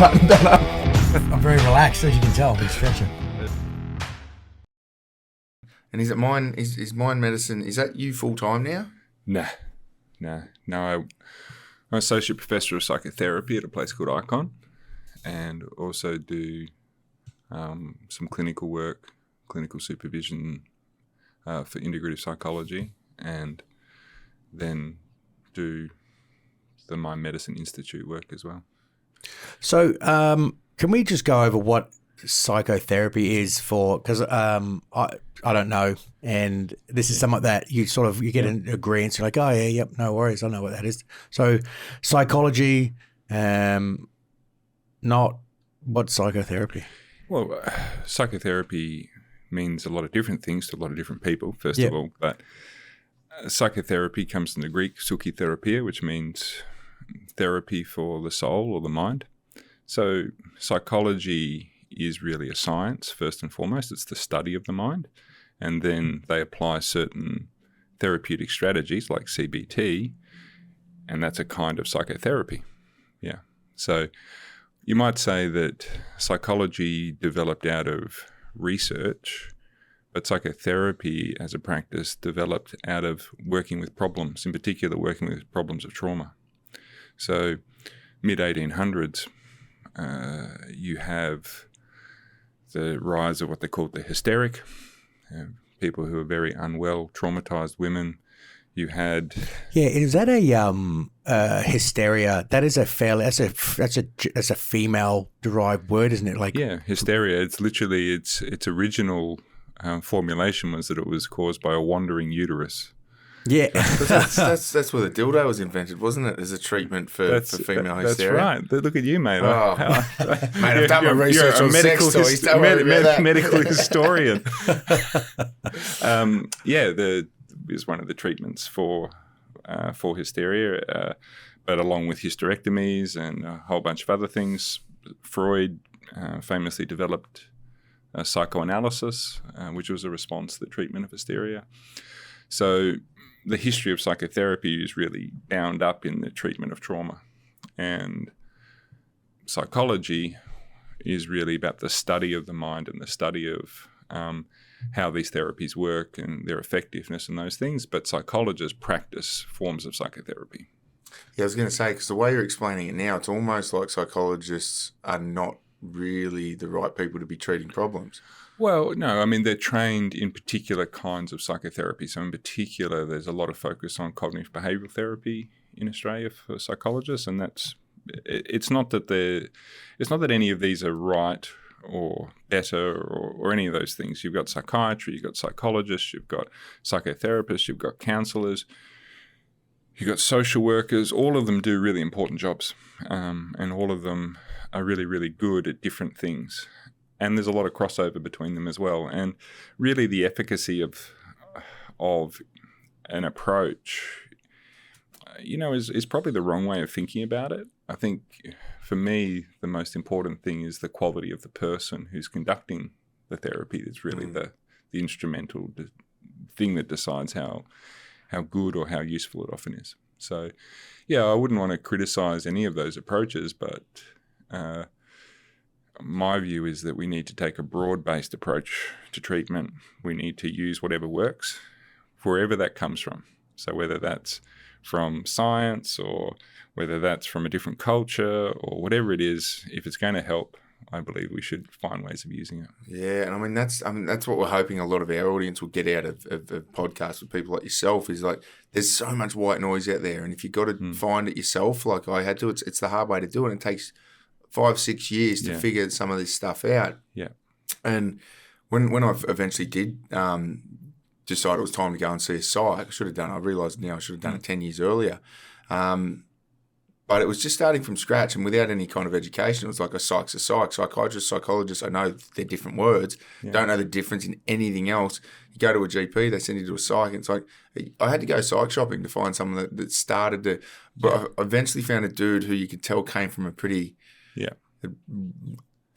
button done up. I'm very relaxed, as you can tell. I've been stretching. And is it mind? Is mind medicine? Is that you full time now? No. I'm associate professor of psychotherapy at a place called Icon, and also do some clinical work, clinical supervision for integrative psychology, and then do the Mind Medicine Institute work as well. So can we just go over what psychotherapy is for, because I don't know, and this is something that you get an agreement, you're like, oh yeah, yep, no worries, I know what that is. So psychology, not what's psychotherapy? Well, psychotherapy means a lot of different things to a lot of different people, first of all, but psychotherapy comes from the Greek psychotherapia, which means therapy for the soul or the mind. So psychology is really a science, first and foremost. It's the study of the mind. And then they apply certain therapeutic strategies like CBT, and that's a kind of psychotherapy. Yeah. So you might say that psychology developed out of research, but psychotherapy as a practice developed out of working with problems, in particular working with problems of trauma. So mid-1800s, you have the rise of what they called the hysteric, people who are very unwell, traumatized women. You had is that a hysteria? That is that's a female derived word, isn't it? Hysteria. It's literally its original formulation was that it was caused by a wandering uterus. Yeah, that's where the dildo was invented, wasn't it? As a treatment for female hysteria. That's right. Look at you, mate. Oh. Mate, I've done my research on sex toys. Don't worry about that. Medical historian. Is one of the treatments for hysteria, but along with hysterectomies and a whole bunch of other things, Freud famously developed psychoanalysis, which was a response to the treatment of hysteria. So the history of psychotherapy is really bound up in the treatment of trauma. And psychology is really about the study of the mind and the study of how these therapies work and their effectiveness and those things. But psychologists practice forms of psychotherapy. Yeah, I was going to say, because the way you're explaining it now, it's almost like psychologists are not really the right people to be treating problems. Well, no, I mean, they're trained in particular kinds of psychotherapy. So in particular, there's a lot of focus on cognitive behavioural therapy in Australia for psychologists, and it's not that any of these are right or better or any of those things. You've got psychiatry, you've got psychologists, you've got psychotherapists, you've got counsellors, you've got social workers. All of them do really important jobs, and all of them are really, really good at different things. And there's a lot of crossover between them as well. And really the efficacy of an approach, is probably the wrong way of thinking about it. I think for me, the most important thing is the quality of the person who's conducting the therapy. That's really the instrumental thing that decides how good or how useful it often is. So, I wouldn't want to criticize any of those approaches, but my view is that we need to take a broad-based approach to treatment. We need to use whatever works, wherever that comes from. So whether that's from science or whether that's from a different culture or whatever it is, if it's going to help, I believe we should find ways of using it. Yeah, and I mean that's what we're hoping a lot of our audience will get out of podcasts with people like yourself is like there's so much white noise out there, and if you've got to find it yourself, like I had to, it's the hard way to do it. It takes 5-6 years to figure some of this stuff out. Yeah. And when I eventually did decide it was time to go and see a psych, I realised now I should have done it 10 years earlier. But it was just starting from scratch and without any kind of education. It was like a psych's a psych. Psychiatrist, psychologist, I know they're different words. Don't know the difference in anything else. You go to a GP, they send you to a psych. And it's like, I had to go psych shopping to find someone that started to, but I eventually found a dude who you could tell came from a pretty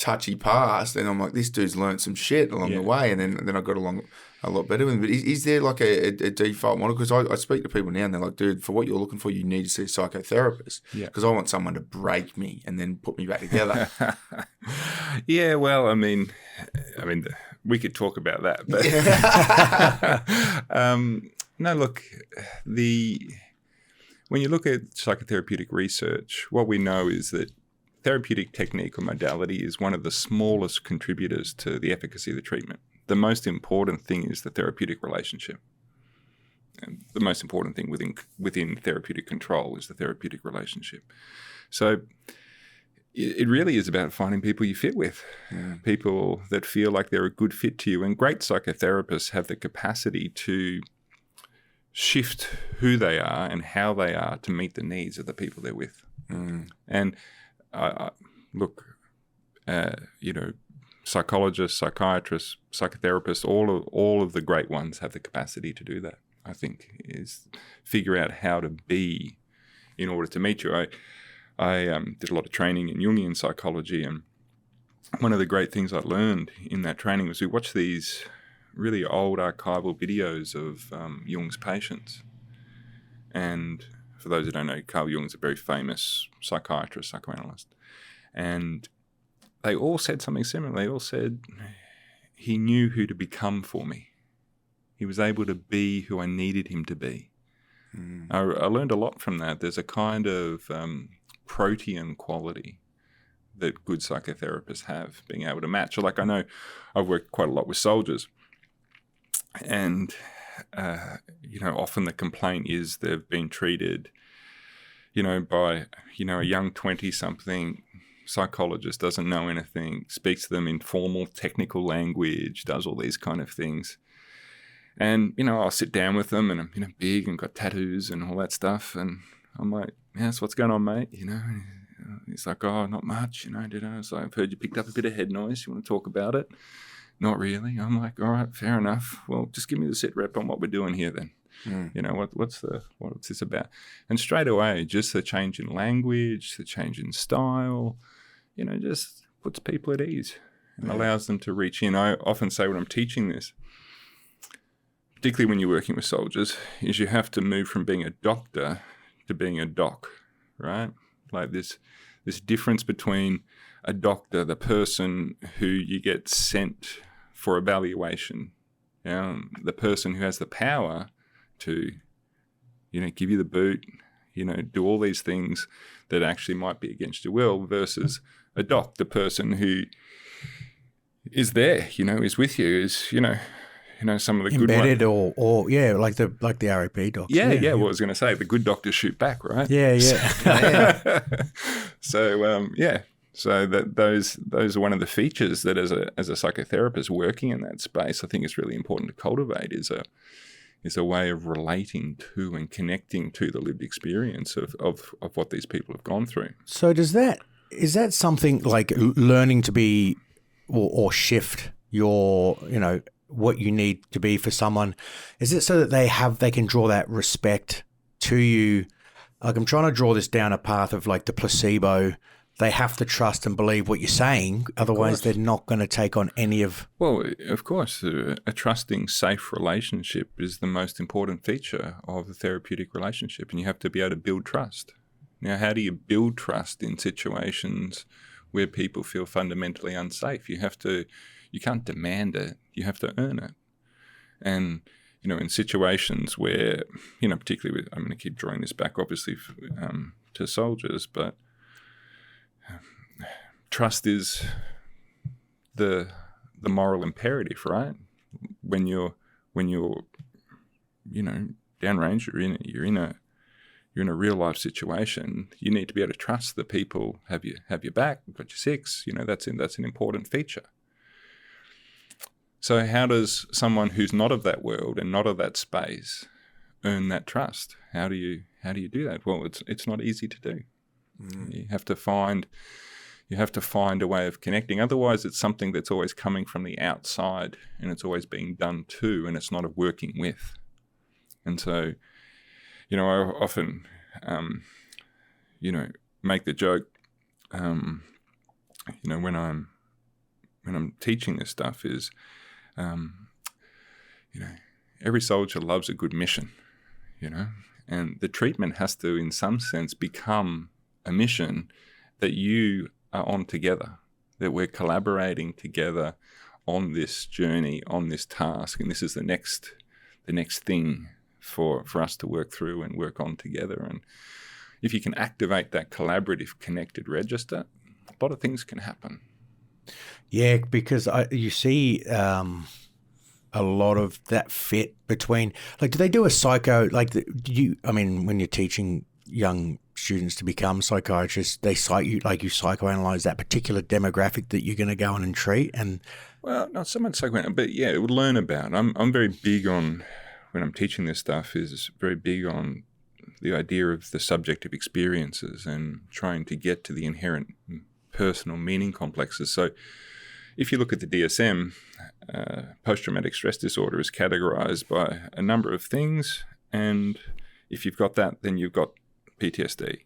touchy past, and I'm like, this dude's learned some shit along the way, and then I got along a lot better with him. But is there like a default model? Because I speak to people now and they're like, dude, for what you're looking for, you need to see a psychotherapist. Because I want someone to break me and then put me back together. Yeah, well, I mean, we could talk about that. But no, look, when you look at psychotherapeutic research, what we know is that therapeutic technique or modality is one of the smallest contributors to the efficacy of the treatment. The most important thing is the therapeutic relationship. And the most important thing within therapeutic control is the therapeutic relationship. So it really is about finding people you fit with, people that feel like they're a good fit to you. And great psychotherapists have the capacity to shift who they are and how they are to meet the needs of the people they're with. And look, psychologists, psychiatrists, psychotherapists, all of the great ones have the capacity to do that, I think, is figure out how to be in order to meet you. I did a lot of training in Jungian psychology, and one of the great things I learned in that training was we watched these really old archival videos of Jung's patients. And for those who don't know, Carl Jung's a very famous psychiatrist, psychoanalyst. And they all said something similar. They all said, he knew who to become for me. He was able to be who I needed him to be. I learned a lot from that. There's a kind of protean quality that good psychotherapists have, being able to match. Like, I know I've worked quite a lot with soldiers, and often the complaint is they've been treated, by a young 20-something psychologist, doesn't know anything, speaks to them in formal technical language, does all these kind of things. And, I'll sit down with them, and I'm, big and got tattoos and all that stuff. And I'm like, yes, what's going on, mate? He's like, oh, not much, So I've heard you picked up a bit of head noise. You want to talk about it? Not really. I'm like, all right, fair enough. Well, just give me the sit rep on what we're doing here then. What's this about? And straight away, just the change in language, the change in style, just puts people at ease and allows them to reach in. I often say when I'm teaching this, particularly when you're working with soldiers, is you have to move from being a doctor to being a doc, right? Like this difference between a doctor, the person who you get sent for evaluation, the person who has the power to, give you the boot, do all these things that actually might be against your will, versus a doc, the person who is there, is with you, is, some of the embedded good ones. or like the RAP docs. Yeah. Well, I was going to say the good doctors shoot back, right? Yeah. So So those are one of the features that as a psychotherapist working in that space, I think is really important to cultivate, is a way of relating to and connecting to the lived experience of what these people have gone through. So is that something like learning to be or shift your, what you need to be for someone? Is it so that they can draw that respect to you? Like, I'm trying to draw this down a path of like the placebo. They have to trust and believe what you're saying. Otherwise, they're not going to take on any of... Well, of course, a trusting, safe relationship is the most important feature of a therapeutic relationship, and you have to be able to build trust. Now, how do you build trust in situations where people feel fundamentally unsafe? You can't demand it. You have to earn it. And, in situations where, particularly with, I'm going to keep drawing this back, obviously, to soldiers, but trust is the moral imperative, right? When you're downrange, you're in a real life situation. You need to be able to trust the people have your back, got your six. That's an important feature. So how does someone who's not of that world and not of that space earn that trust? How do you do that? Well, it's not easy to do. You have to find a way of connecting. Otherwise, it's something that's always coming from the outside, and it's always being done to, and it's not a working with. And so, I often, make the joke, when I'm when I'm teaching this stuff is, every soldier loves a good mission, and the treatment has to, in some sense, become a mission that you are on together, that we're collaborating together on this journey, on this task, and this is the next thing for us to work through and work on together. And if you can activate that collaborative connected register, a lot of things can happen. Yeah, because you see a lot of that fit between, like, do they do a psycho, like, when you're teaching young students to become psychiatrists, they you psychoanalyze that particular demographic that you're going to go in and treat? And well, not so much psychoanalysis, but yeah, it would learn about. I'm very big on, when I'm teaching this stuff, is very big on the idea of the subjective experiences and trying to get to the inherent personal meaning complexes. So if you look at the DSM, post-traumatic stress disorder is categorized by a number of things, and if you've got that, then you've got PTSD.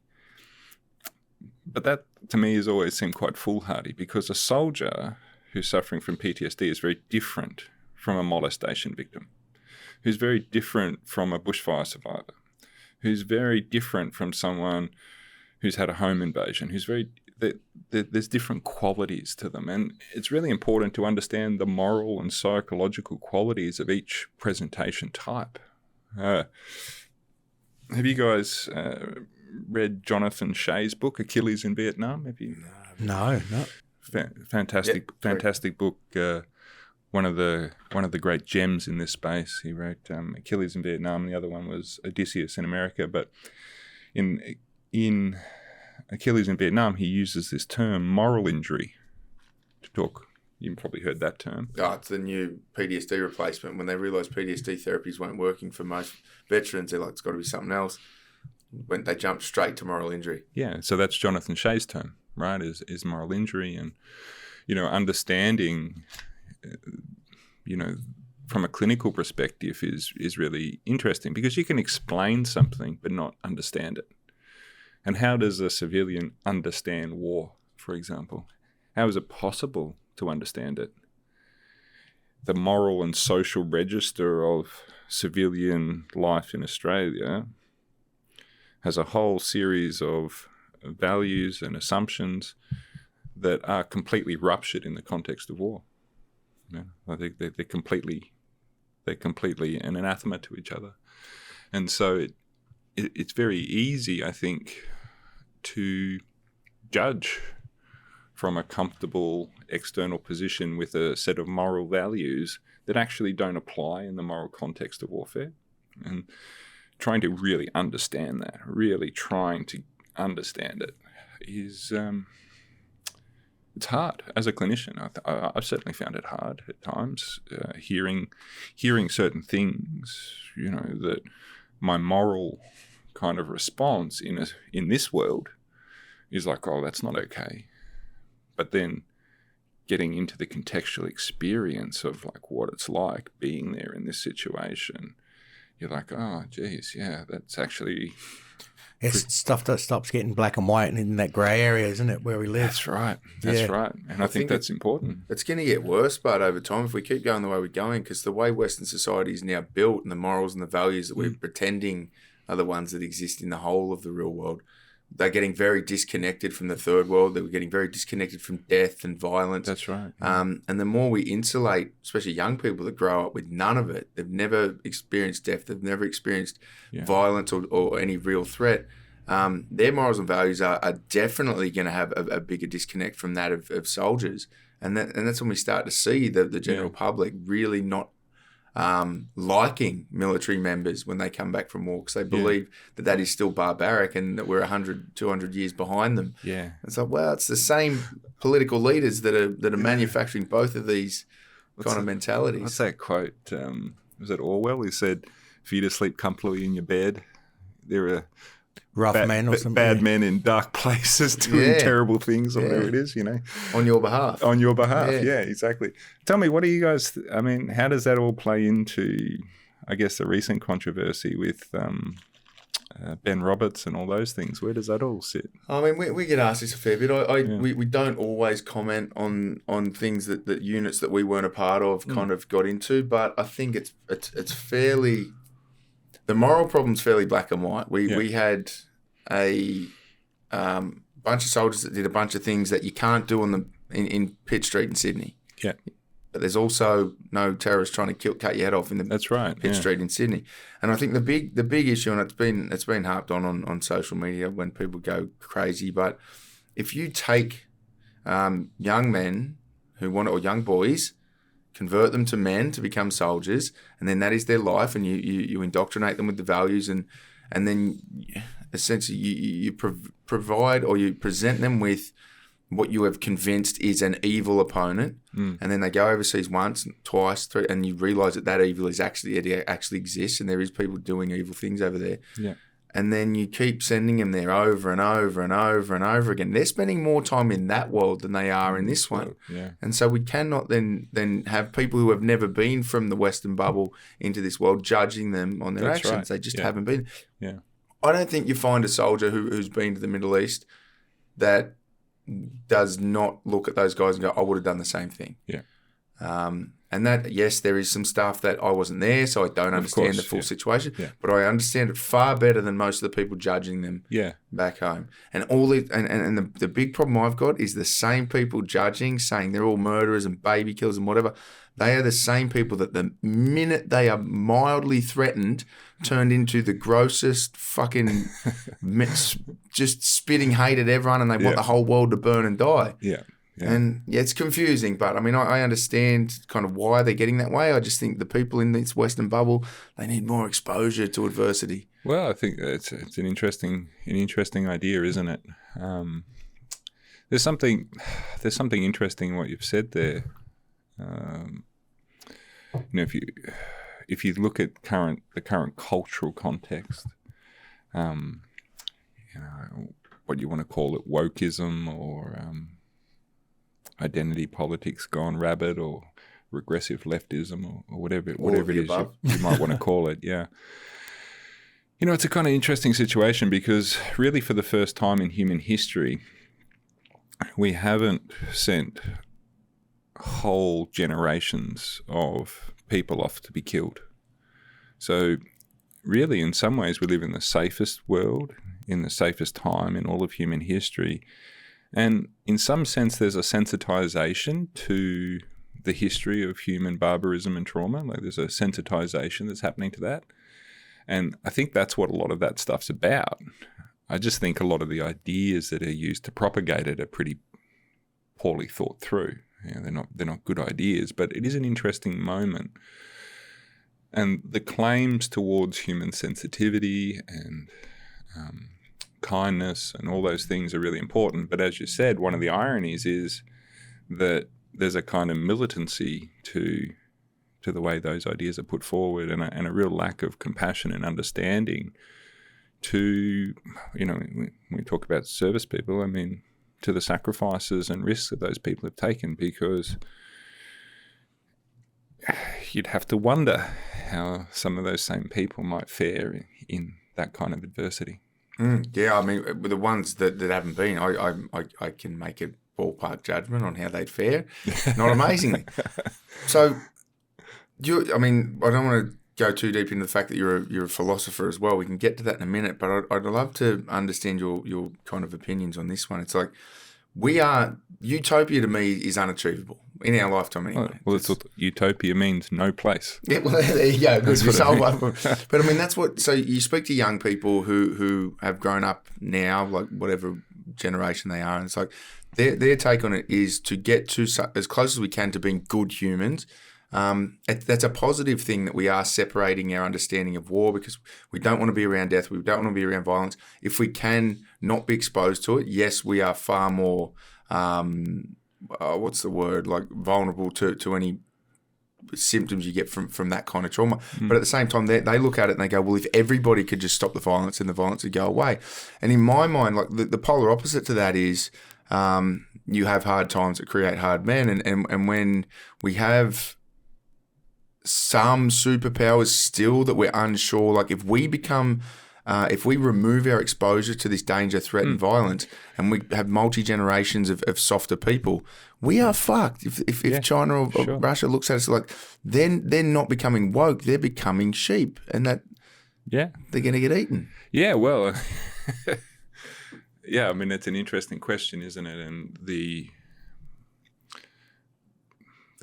But that, to me, has always seemed quite foolhardy, because a soldier who's suffering from PTSD is very different from a molestation victim, who's very different from a bushfire survivor, who's very different from someone who's had a home invasion, there's different qualities to them. And it's really important to understand the moral and psychological qualities of each presentation type. Have you guys read Jonathan Shea's book, Achilles in Vietnam? Have you? No. Fantastic book. One of the great gems in this space. He wrote Achilles in Vietnam, and the other one was Odysseus in America. But in Achilles in Vietnam, he uses this term moral injury to talk. You've probably heard that term. Oh, it's the new PTSD replacement. When they realised PTSD therapies weren't working for most veterans, they're like, it's got to be something else. When they jumped straight to moral injury. Yeah, so that's Jonathan Shea's term, right? Is moral injury, and understanding, from a clinical perspective is really interesting, because you can explain something but not understand it. And how does a civilian understand war, for example? How is it possible to understand it? The moral and social register of civilian life in Australia has a whole series of values and assumptions that are completely ruptured in the context of war. I think they're completely an anathema to each other. And so it's very easy, I think, to judge from a comfortable external position with a set of moral values that actually don't apply in the moral context of warfare. And trying to really understand that, is it's hard as a clinician. I've certainly found it hard at times, hearing certain things, that my moral kind of response in this world is like, oh, that's not okay. But then getting into the contextual experience of like what it's like being there in this situation, you're like, oh, geez, yeah, that's actually... It's stuff that stops getting black and white and in that grey area, isn't it, where we live? That's right. And I think that's important. It's going to get worse, but over time, if we keep going the way we're going, because the way Western society is now built and the morals and the values that we're pretending are the ones that exist in the whole of the real world, they're getting very disconnected from the third world. They're getting very disconnected from death and violence. That's right. And the more we insulate, especially young people that grow up with none of it, they've never experienced death, they've never experienced violence or any real threat, their morals and values are definitely going to have a bigger disconnect from that of soldiers. And that's when we start to see the general public really not liking military members when they come back from war, because they believe that is still barbaric and that we're 100, 200 years behind them. Yeah. It's like, well, it's the same political leaders that are manufacturing both of these kind of mentalities. What's that quote? Was it Orwell who said, for you to sleep comfortably in your bed, there are rough men or something. Bad men in dark places doing terrible things or whatever it is, On your behalf. On your behalf, yeah, exactly. Tell me, what do you guys, how does that all play into, I guess, the recent controversy with Ben Roberts and all those things. Where does that all sit? I mean, we get asked this a fair bit. We don't always comment on things that units that we weren't a part of kind of got into, but I think it's fairly, the moral problem's fairly black and white. We had a bunch of soldiers that did a bunch of things that you can't do in Pitt Street in Sydney. Yeah. But there's also no terrorists trying to cut your head off in the Pitt Street in Sydney. And I think the big issue, and it's been harped on social media when people go crazy, but if you take young men or young boys, convert them to men to become soldiers, and then that is their life, and you indoctrinate them with the values, and then essentially you provide or you present them with what you have convinced is an evil opponent, and then they go overseas once, twice, three, and you realise that evil is actually exists, and there is people doing evil things over there. Yeah. And then you keep sending them there over and over and over and over again. They're spending more time in that world than they are in this one. Yeah. And so we cannot then have people who have never been from the Western bubble into this world judging them on their actions. Right. They just haven't been. Yeah. I don't think you find a soldier who's been to the Middle East that does not look at those guys and go, I would have done the same thing. Yeah. And that, yes, there is some stuff that I wasn't there, so I don't understand the full situation, but I understand it far better than most of the people judging them back home. And the big problem I've got is the same people judging, saying they're all murderers and baby killers and whatever. They are the same people that the minute they are mildly threatened, turned into the grossest fucking just spitting hate at everyone, and they want the whole world to burn and die. Yeah. Yeah. And it's confusing, but I mean, I understand kind of why they're getting that way. I just think the people in this Western bubble, they need more exposure to adversity. Well, I think it's an interesting idea, isn't it? There's something interesting in what you've said there. If you look at the current cultural context, what you want to call it, wokeism or identity politics gone rabid, or regressive leftism, or whatever it is you might want to call it. Yeah. It's a kind of interesting situation because really for the first time in human history, we haven't sent whole generations of people off to be killed. So really, in some ways, we live in the safest world, in the safest time in all of human history. And in some sense, there's a sensitization to the history of human barbarism and trauma. Like there's a sensitization that's happening to that. And I think that's what a lot of that stuff's about. I just think a lot of the ideas that are used to propagate it are pretty poorly thought through. They're not good ideas, but it is an interesting moment. And the claims towards human sensitivity and kindness and all those things are really important. But as you said, one of the ironies is that there's a kind of militancy to the way those ideas are put forward, and a real lack of compassion and understanding to, when we talk about service people, I mean, to the sacrifices and risks that those people have taken, because you'd have to wonder how some of those same people might fare in that kind of adversity. Yeah, I mean, the ones that haven't been, I can make a ballpark judgment on how they'd fare. Not amazingly. So, I don't want to go too deep into the fact that you're a philosopher as well. We can get to that in a minute, but I'd love to understand your kind of opinions on this one. It's like utopia to me is unachievable in our lifetime anyway. Well, it's what utopia means, no place. Yeah, well, there you go. Good. But I mean, that's what. So you speak to young people who have grown up now, like whatever generation they are, and it's like their take on it is to get to as close as we can to being good humans. That's a positive thing that we are separating our understanding of war, because we don't want to be around death. We don't want to be around violence. If we can not be exposed to it, yes, we are far more, vulnerable to any symptoms you get from that kind of trauma. But at the same time, they look at it and they go, well, if everybody could just stop the violence, and the violence would go away. And in my mind, like the polar opposite to that is you have hard times that create hard men. And when we have some superpowers still that we're unsure, like if we become if we remove our exposure to this danger, threat, and violence, and we have multi-generations of softer people, we are fucked. If China or Russia looks at us like, then they're not becoming woke, they're becoming sheep, and that they're going to get eaten. Yeah, well, I mean, it's an interesting question, isn't it? And the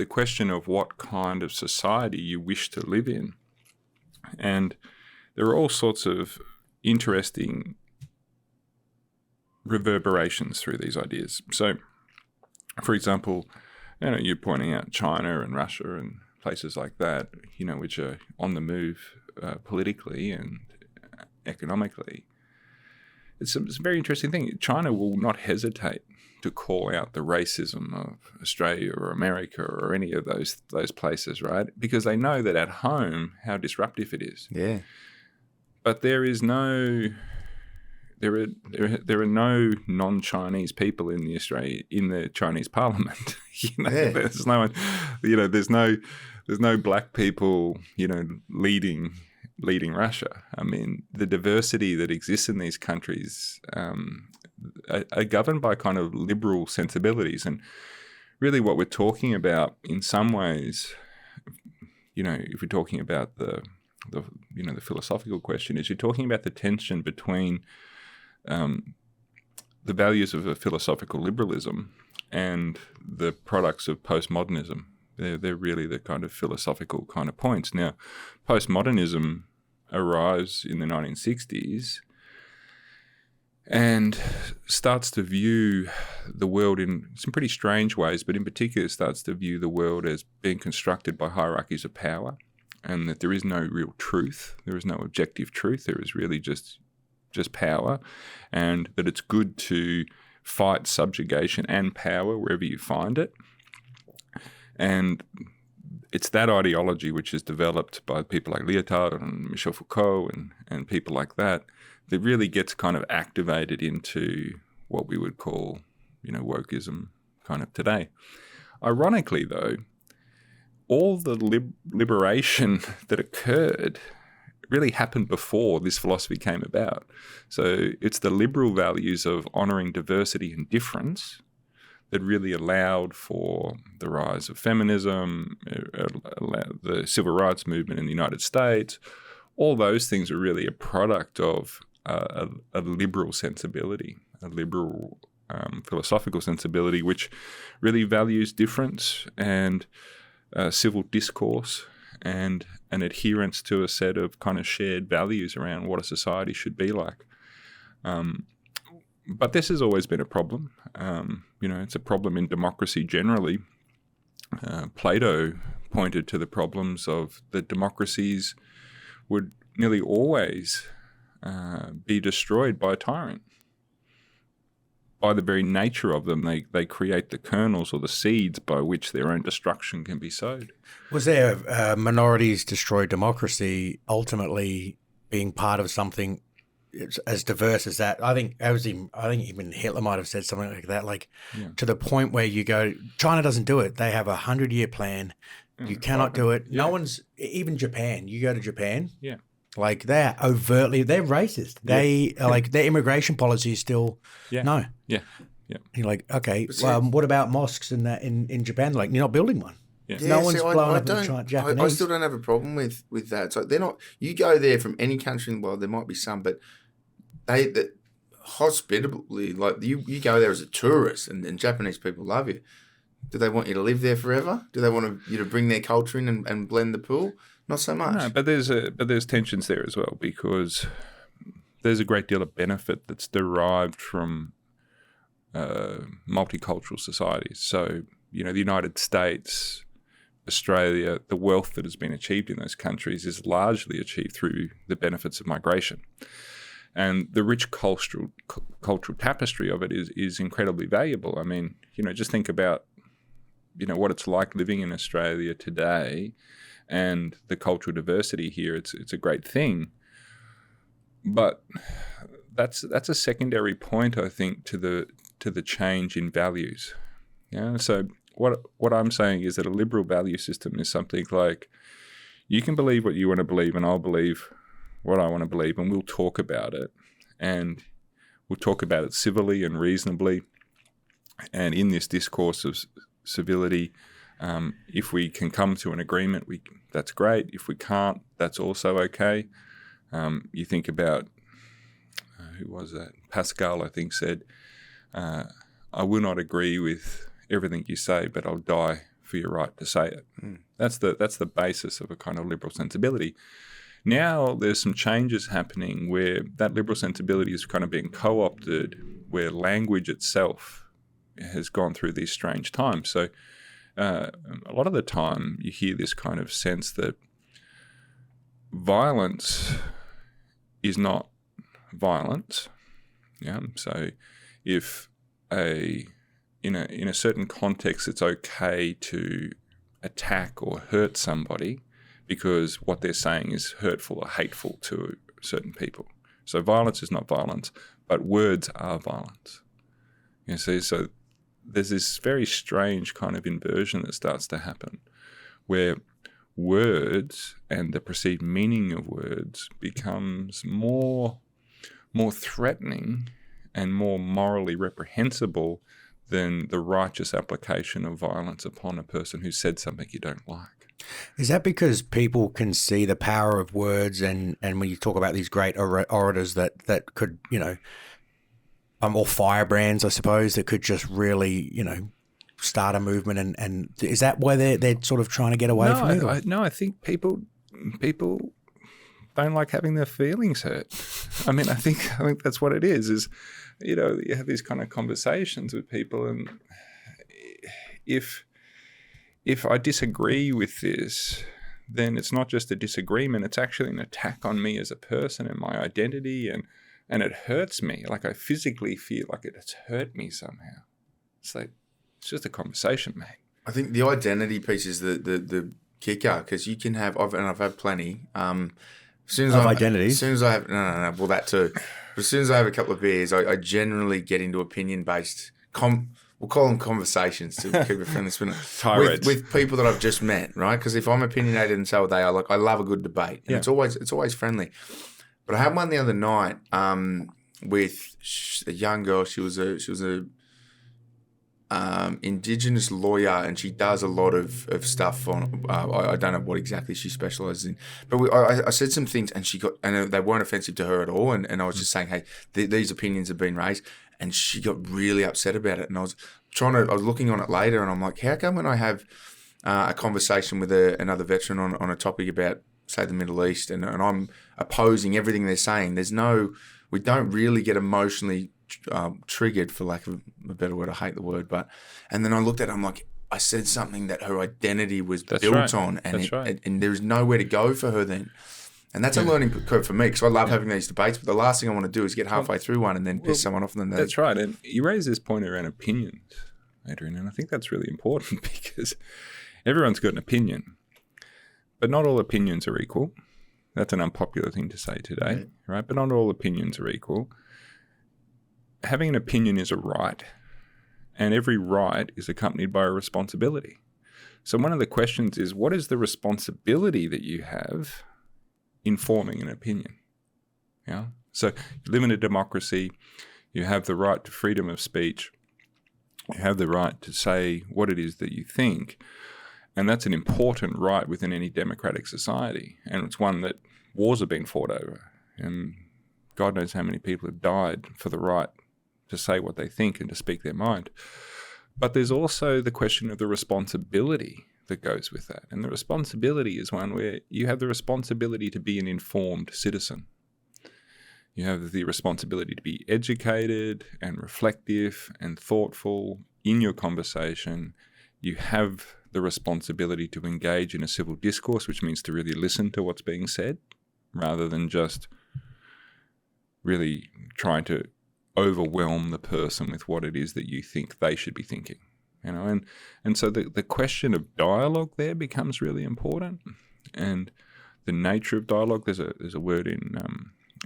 question of what kind of society you wish to live in. And there are all sorts of interesting reverberations through these ideas. So, for example, you're pointing out China and Russia and places like that, which are on the move politically and economically. It's a very interesting thing. China will not hesitate to call out the racism of Australia or America or any of those places, right? Because they know that at home how disruptive it is. Yeah. But there are no non-Chinese people in the Chinese Parliament. There's no one. There's no black people. Leading Russia. I mean, the diversity that exists in these countries are governed by kind of liberal sensibilities. And really what we're talking about in some ways, if we're talking about the philosophical question, is you're talking about the tension between the values of a philosophical liberalism and the products of postmodernism. They're really the kind of philosophical kind of points. Now, postmodernism arrives in the 1960s and starts to view the world in some pretty strange ways, but in particular starts to view the world as being constructed by hierarchies of power, and that there is no real truth. There is no objective truth. There is really just power, and that it's good to fight subjugation and power wherever you find it. And it's that ideology which is developed by people like Lyotard and Michel Foucault and people like that really gets kind of activated into what we would call, wokeism kind of today. Ironically, though, all the liberation that occurred really happened before this philosophy came about. So it's the liberal values of honouring diversity and difference that really allowed for the rise of feminism, the civil rights movement in the United States. All those things are really a product of a liberal sensibility, a liberal philosophical sensibility, which really values difference and civil discourse and an adherence to a set of kind of shared values around what a society should be like. But this has always been a problem. It's a problem in democracy generally. Plato pointed to the problems of that democracies would nearly always be destroyed by a tyrant. By the very nature of them, they create the kernels or the seeds by which their own destruction can be sowed. Was there minorities destroy democracy ultimately being part of something as diverse as that? I think even Hitler might have said something like that, to the point where you go, China doesn't do it. They have a 100-year plan. You cannot do it. Yeah. No one's, even Japan. You go to Japan. Yeah. They're racist. They their immigration policy is still no. Yeah. Yeah. You're like, okay, what about mosques in Japan? Like, you're not building one. Yeah. No one's blown up the Japanese. I still don't have a problem with that. So they're not. You go there from any country in the world, there might be some, but they hospitably, like you go there as a tourist, and Japanese people love you. Do they want you to live there forever? Do they want you to bring their culture in and blend the pool? Not so much. No, but there's tensions there as well, because there's a great deal of benefit that's derived from multicultural societies. So, the United States, Australia, the wealth that has been achieved in those countries is largely achieved through the benefits of migration. And the rich cultural tapestry of it is incredibly valuable. I mean, just think about, what it's like living in Australia today and the cultural diversity here. It's a great thing. But that's a secondary point, I think, to the change in values. So what I'm saying is that a liberal value system is something like, you can believe what you want to believe and I'll believe what I want to believe, and we'll talk about it. And we'll talk about it civilly and reasonably. And in this discourse of civility, if we can come to an agreement, that's great. If we can't, that's also okay. You think about, who was that? Pascal, I think, said, I will not agree with everything you say, but I'll die for your right to say it. That's the basis of a kind of liberal sensibility. Now there's some changes happening where that liberal sensibility is kind of being co-opted, where language itself has gone through these strange times. So a lot of the time you hear this kind of sense that violence is not violence. Yeah. So if in a certain context it's okay to attack or hurt somebody because what they're saying is hurtful or hateful to certain people. So violence is not violence, but words are violence. You see, so there's this very strange kind of inversion that starts to happen where words and the perceived meaning of words becomes more threatening and more morally reprehensible than the righteous application of violence upon a person who said something you don't like. Is that because people can see the power of words, and when you talk about these great orators that could, or firebrands, I suppose, that could just really, start a movement, and is that why they're sort of trying to get away from it? I think people don't like having their feelings hurt. I mean, I think that's what it is you have these kind of conversations with people, and if I disagree with this, then it's not just a disagreement, it's actually an attack on me as a person and my identity, and it hurts me. Like I physically feel like it's hurt me somehow. It's like, it's just a conversation, mate. I think the identity piece is the kicker, because you can have, I've had plenty. As soon as identities. As soon as I have, no, well, that too. But as soon as I have a couple of beers, I generally get into opinion-based, we'll call them conversations to keep it friendly, with people that I've just met, right? Because if I'm opinionated and so are they, I love a good debate, and it's always friendly. But I had one the other night with a young girl. She was a Indigenous lawyer, and she does a lot of stuff on. I don't know what exactly she specialises in, but I said some things, and they weren't offensive to her at all. And I was just saying, hey, these opinions have been raised, and she got really upset about it. And I was looking on it later, and I'm like, how come when I have a conversation with another veteran on a topic about, say, the Middle East, and I'm opposing everything they're saying, we don't really get emotionally triggered, for lack of a better word. I hate the word, and then I looked at it, I'm like, I said something that her identity was built on, and and there's nowhere to go for her then. And that's a learning curve for me, because I love having these debates, but the last thing I want to do is get halfway through one and then piss someone off. And then that's right. And you raise this point around opinions, Adrian, and I think that's really important because everyone's got an opinion, but not all opinions are equal. That's an unpopular thing to say today, right? But not all opinions are equal. Having an opinion is a right, and every right is accompanied by a responsibility. So one of the questions is, what is the responsibility that you have in forming an opinion? Yeah. So you live in a democracy, you have the right to freedom of speech, you have the right to say what it is that you think, and that's an important right within any democratic society, and it's one that wars have been fought over, and God knows how many people have died for the right to say what they think and to speak their mind. But there's also the question of the responsibility that goes with that. And the responsibility is one where you have the responsibility to be an informed citizen. You have the responsibility to be educated and reflective and thoughtful in your conversation. You have the responsibility to engage in a civil discourse, which means to really listen to what's being said, rather than just really trying to overwhelm the person with what it is that you think they should be thinking. And so the question of dialogue there becomes really important, and the nature of dialogue. There's a word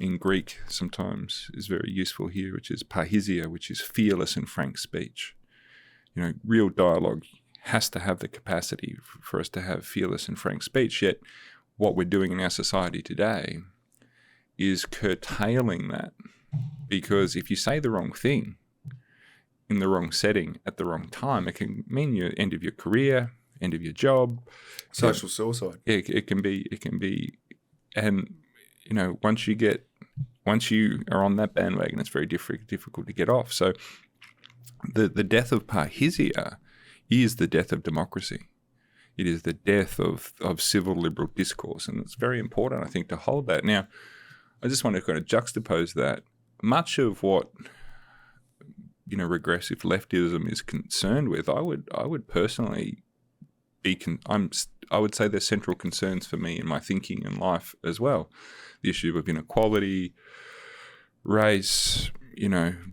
in Greek sometimes is very useful here, which is parrhesia, which is fearless and frank speech. Real dialogue has to have the capacity for us to have fearless and frank speech. Yet, what we're doing in our society today is curtailing that, because if you say the wrong thing in the wrong setting at the wrong time, it can mean your end of your career, end of your job, social suicide. It can be, and once you are on that bandwagon, it's very difficult to get off. So the death of parrhesia is the death of democracy. It is the death of civil liberal discourse, and it's very important, I think, to hold that. Now, I just want to kind of juxtapose that. Much of what regressive leftism is concerned with, I would personally I would say they're central concerns for me in my thinking in life as well. The issue of inequality, race,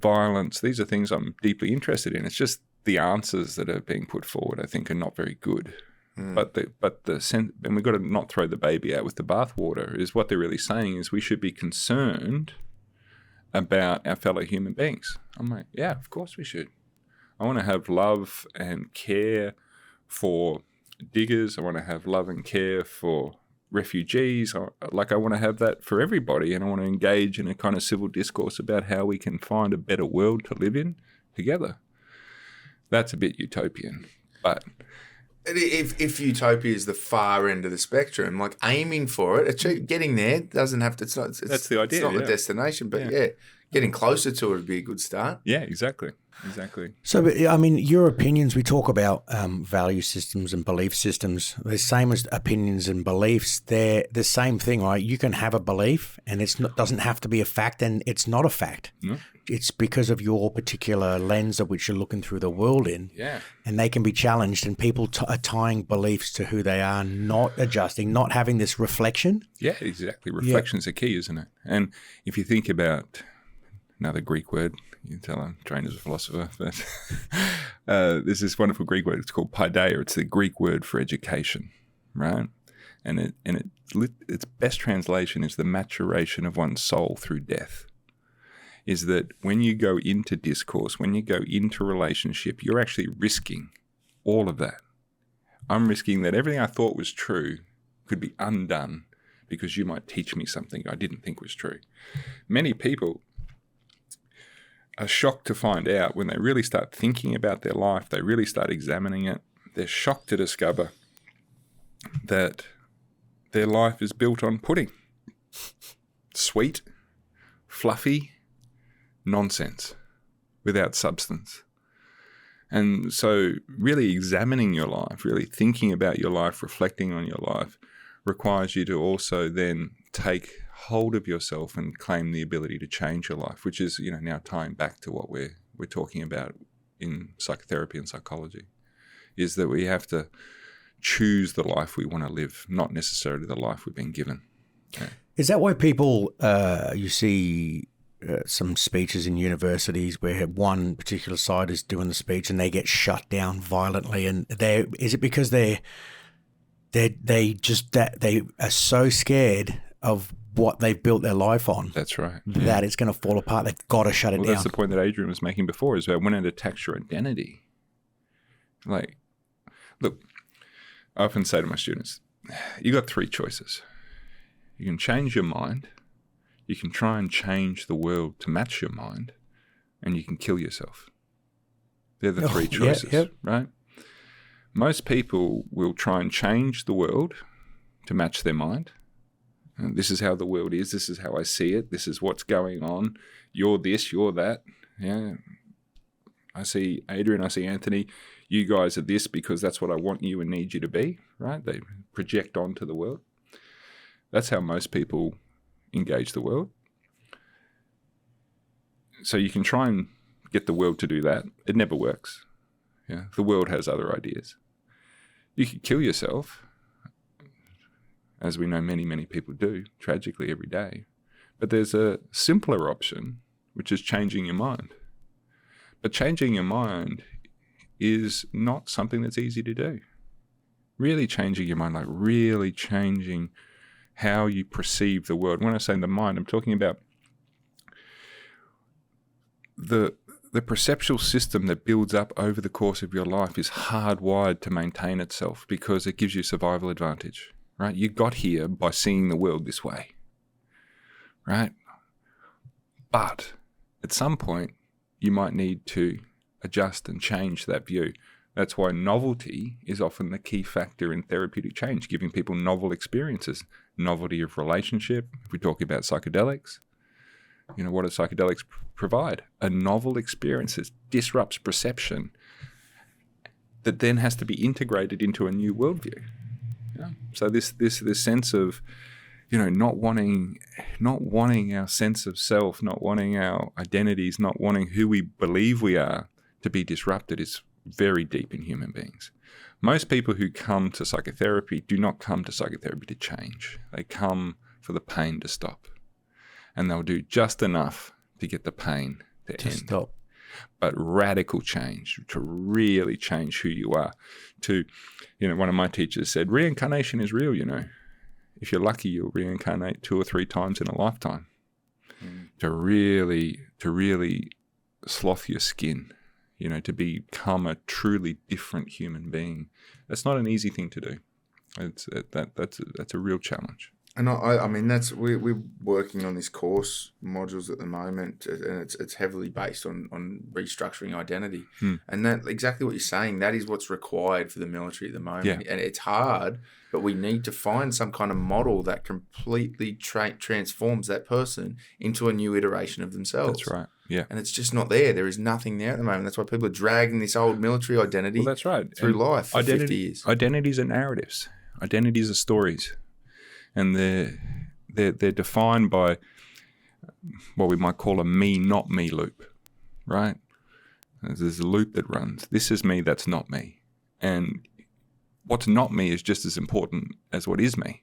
violence. These are things I'm deeply interested in. It's just the answers that are being put forward, I think, are not very good. But and we've got to not throw the baby out with the bathwater. Is what they're really saying is we should be concerned about our fellow human beings. I'm like, yeah, of course we should. I want to have love and care for diggers. I want to have love and care for refugees. I want to have that for everybody, and I want to engage in a kind of civil discourse about how we can find a better world to live in together. That's a bit utopian, but if utopia is the far end of the spectrum, like aiming for it, getting there doesn't have to. That's the idea. It's not the destination, but getting closer to it would be a good start. Yeah, exactly. So, I mean, your opinions, we talk about value systems and belief systems. The same as opinions and beliefs. They're the same thing, right? You can have a belief and doesn't have to be a fact, and it's not a fact. No. It's because of your particular lens of which you're looking through the world in. Yeah. And they can be challenged, and people are tying beliefs to who they are, not adjusting, not having this reflection. Yeah, exactly. Reflection's a key, isn't it? And if you think about another Greek word, you can tell I'm trained as a philosopher, but there's this wonderful Greek word. It's called paideia. It's the Greek word for education, right? And its best translation is the maturation of one's soul through death. Is that when you go into discourse, when you go into relationship, you're actually risking all of that. I'm risking that everything I thought was true could be undone because you might teach me something I didn't think was true. Many people are shocked to find out when they really start thinking about their life, they really start examining it, they're shocked to discover that their life is built on pudding. Sweet, fluffy, nonsense without substance. And so really examining your life, really thinking about your life, reflecting on your life, requires you to also then take hold of yourself and claim the ability to change your life, which is, now tying back to what we're talking about in psychotherapy and psychology, is that we have to choose the life we want to live, not necessarily the life we've been given. Okay. Is that why people, you see some speeches in universities where one particular side is doing the speech and they get shut down violently, and is it because they are so scared of what they've built their life on? That's right. That it's going to fall apart. They've got to shut it down. That's the point that Adrian was making before, is that when it attacks your identity. Like, look, I often say to my students, you got three choices. You can change your mind, you can try and change the world to match your mind, and you can kill yourself. They're the three choices, right? Most people will try and change the world to match their mind. And this is how the world is. This is how I see it. This is what's going on. You're this, you're that. Yeah. I see Adrian, I see Anthony. You guys are this because that's what I want you and need you to be, right? They project onto the world. That's how most people engage the world. So you can try and get the world to do that. It never works. Yeah. The world has other ideas. You could kill yourself, as we know many, many people do, tragically every day. But there's a simpler option, which is changing your mind. But changing your mind is not something that's easy to do. Really changing your mind, like really changing how you perceive the world. When I say the mind, I'm talking about the perceptual system that builds up over the course of your life is hardwired to maintain itself because it gives you survival advantage, right? You got here by seeing the world this way, right? But at some point, you might need to adjust and change that view. That's why novelty is often the key factor in therapeutic change, giving people novel experiences, novelty of relationship. If we talk about psychedelics, what do psychedelics provide? A novel experience that disrupts perception that then has to be integrated into a new worldview. So this sense of, not wanting our sense of self, not wanting our identities, not wanting who we believe we are to be disrupted is very deep in human beings. Most people who come to psychotherapy do not come to psychotherapy to change. They come for the pain to stop. And they'll do just enough to get the pain to end. Stop. But radical change, to really change who you are. One of my teachers said, reincarnation is real, If you're lucky, you'll reincarnate 2 or 3 times in a lifetime. To really slough your skin, to become a truly different human being. That's not an easy thing to do. That's a real challenge. And I mean, we're working on this course modules at the moment, and it's heavily based on restructuring identity. And that exactly what you're saying, that is what's required for the military at the moment. Yeah. And it's hard, but we need to find some kind of model that completely transforms that person into a new iteration of themselves. That's right. Yeah. And it's just not there. There is nothing there at the moment. That's why people are dragging this old military identity that's right. through life for 50 years. Identities are narratives. Identities are stories. And they're defined by what we might call a me, not me loop, right? There's a loop that runs. This is me, that's not me. And what's not me is just as important as what is me.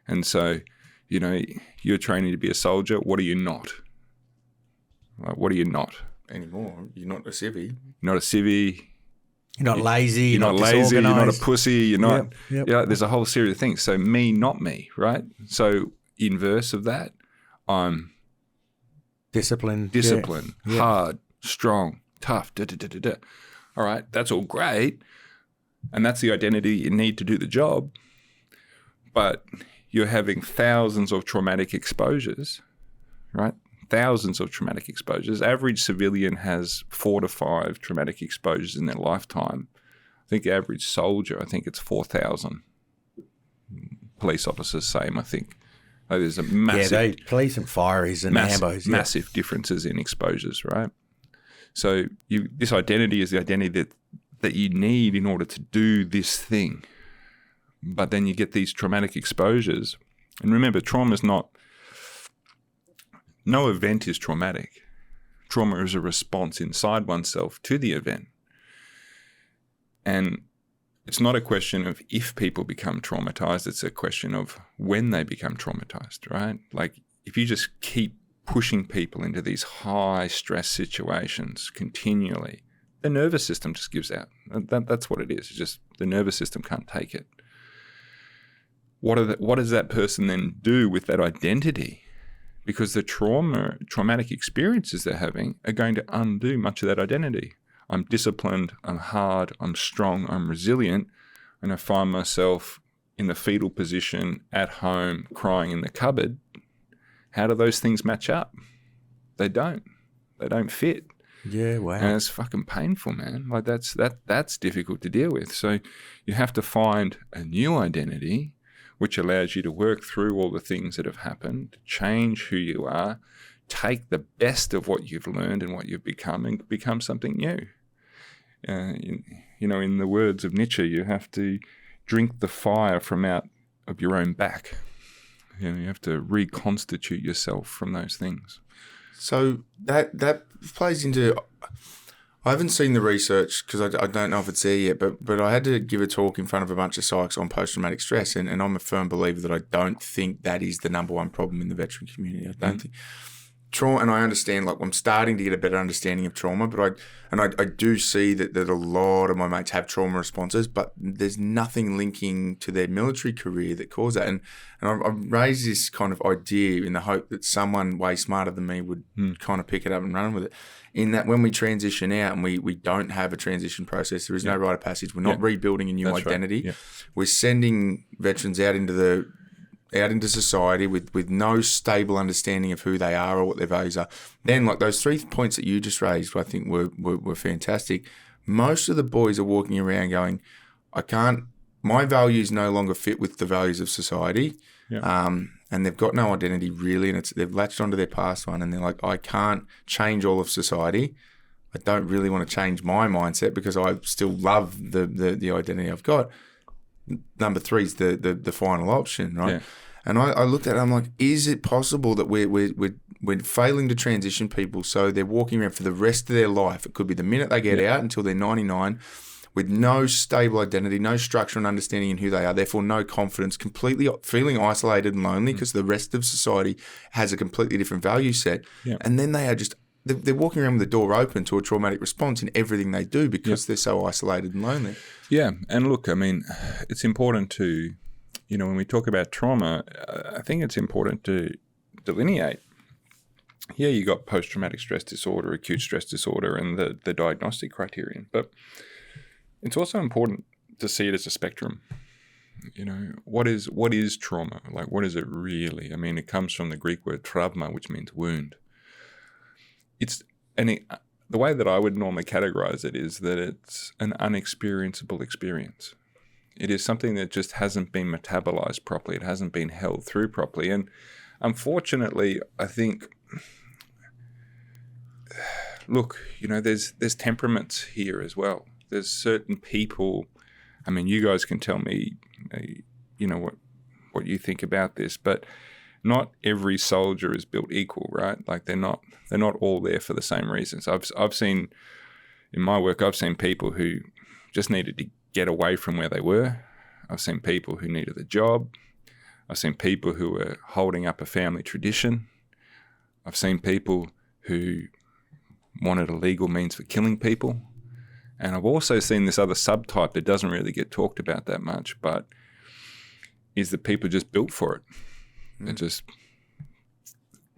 And so, you're training to be a soldier. What are you not? What are you not? Anymore. You're not a civvy. You're not a civvy. You're not lazy. You're not lazy. You're not a pussy. You're not. Yep. There's a whole series of things. So me, not me, right? So inverse of that, I'm disciplined, hard, strong, tough. All right, that's all great, and that's the identity you need to do the job. But you're having thousands of traumatic exposures, right? Thousands of traumatic exposures. Average civilian has 4 to 5 traumatic exposures in their lifetime. I think the average soldier, it's 4,000. Police officers, same, I think. There's a massive... police and fireys and ambos. Massive differences in exposures, right? So this identity is the identity that you need in order to do this thing. But then you get these traumatic exposures. And remember, trauma is not... No event is traumatic. Trauma is a response inside oneself to the event. And it's not a question of if people become traumatized, it's a question of when they become traumatized, right? Like if you just keep pushing people into these high stress situations continually, the nervous system just gives out. That's what it is. It's just the nervous system can't take it. What does that person then do with that identity? Because the traumatic experiences they're having are going to undo much of that identity. I'm disciplined, I'm hard, I'm strong, I'm resilient, and I find myself in the fetal position at home crying in the cupboard. How do those things match up? They don't. They don't fit. Yeah, wow. And it's fucking painful, man. Like that's difficult to deal with. So you have to find a new identity which allows you to work through all the things that have happened, change who you are, take the best of what you've learned and what you've become and become something new. In the words of Nietzsche, you have to drink the fire from out of your own back. You have to reconstitute yourself from those things. So that plays into... I haven't seen the research because I don't know if it's there yet, but I had to give a talk in front of a bunch of psychs on post-traumatic stress, and I'm a firm believer that I don't think that is the number one problem in the veteran community. I don't think... Trauma, and I understand, like I'm starting to get a better understanding of trauma, but I do see that a lot of my mates have trauma responses, but there's nothing linking to their military career that caused that. And I've raised this kind of idea in the hope that someone way smarter than me would kind of pick it up and run with it. In that when we transition out and we don't have a transition process, there is no rite of passage. We're not rebuilding a new identity. Right. We're sending veterans out into the out into society with no stable understanding of who they are or what their values are. Then, like those 3 points that you just raised, I think were fantastic. Most of the boys are walking around going, my values no longer fit with the values of society. Yeah. And they've got no identity really, and they've latched onto their past one, and they're like, I can't change all of society. I don't really want to change my mindset because I still love the identity I've got. Number 3 is the final option, right? Yeah. And I looked at it, I'm like, is it possible that we're failing to transition people so they're walking around for the rest of their life? It could be the minute they get out until they're 99 with no stable identity, no structure and understanding in who they are, therefore no confidence, completely feeling isolated and lonely because the rest of society has a completely different value set. Yeah. And then they are they're walking around with the door open to a traumatic response in everything they do because they're so isolated and lonely. Yeah. And look, I mean, it's important to, when we talk about trauma, I think it's important to delineate. Yeah, you got post-traumatic stress disorder, acute stress disorder, and the diagnostic criterion. But it's also important to see it as a spectrum. What is trauma? Like, what is it really? I mean, it comes from the Greek word trauma, which means wound. The way that I would normally categorize it is that it's an unexperienceable experience. It is something that just hasn't been metabolized properly. It hasn't been held through properly. And unfortunately, I think, look, there's temperaments here as well. There's certain people, I mean, you guys can tell me, what you think about this, but not every soldier is built equal, right? Like they're not all there for the same reasons. I've seen, in my work, I've seen people who just needed to get away from where they were. I've seen people who needed a job. I've seen people who were holding up a family tradition. I've seen people who wanted a legal means for killing people. And I've also seen this other subtype that doesn't really get talked about that much, but is that people just built for it.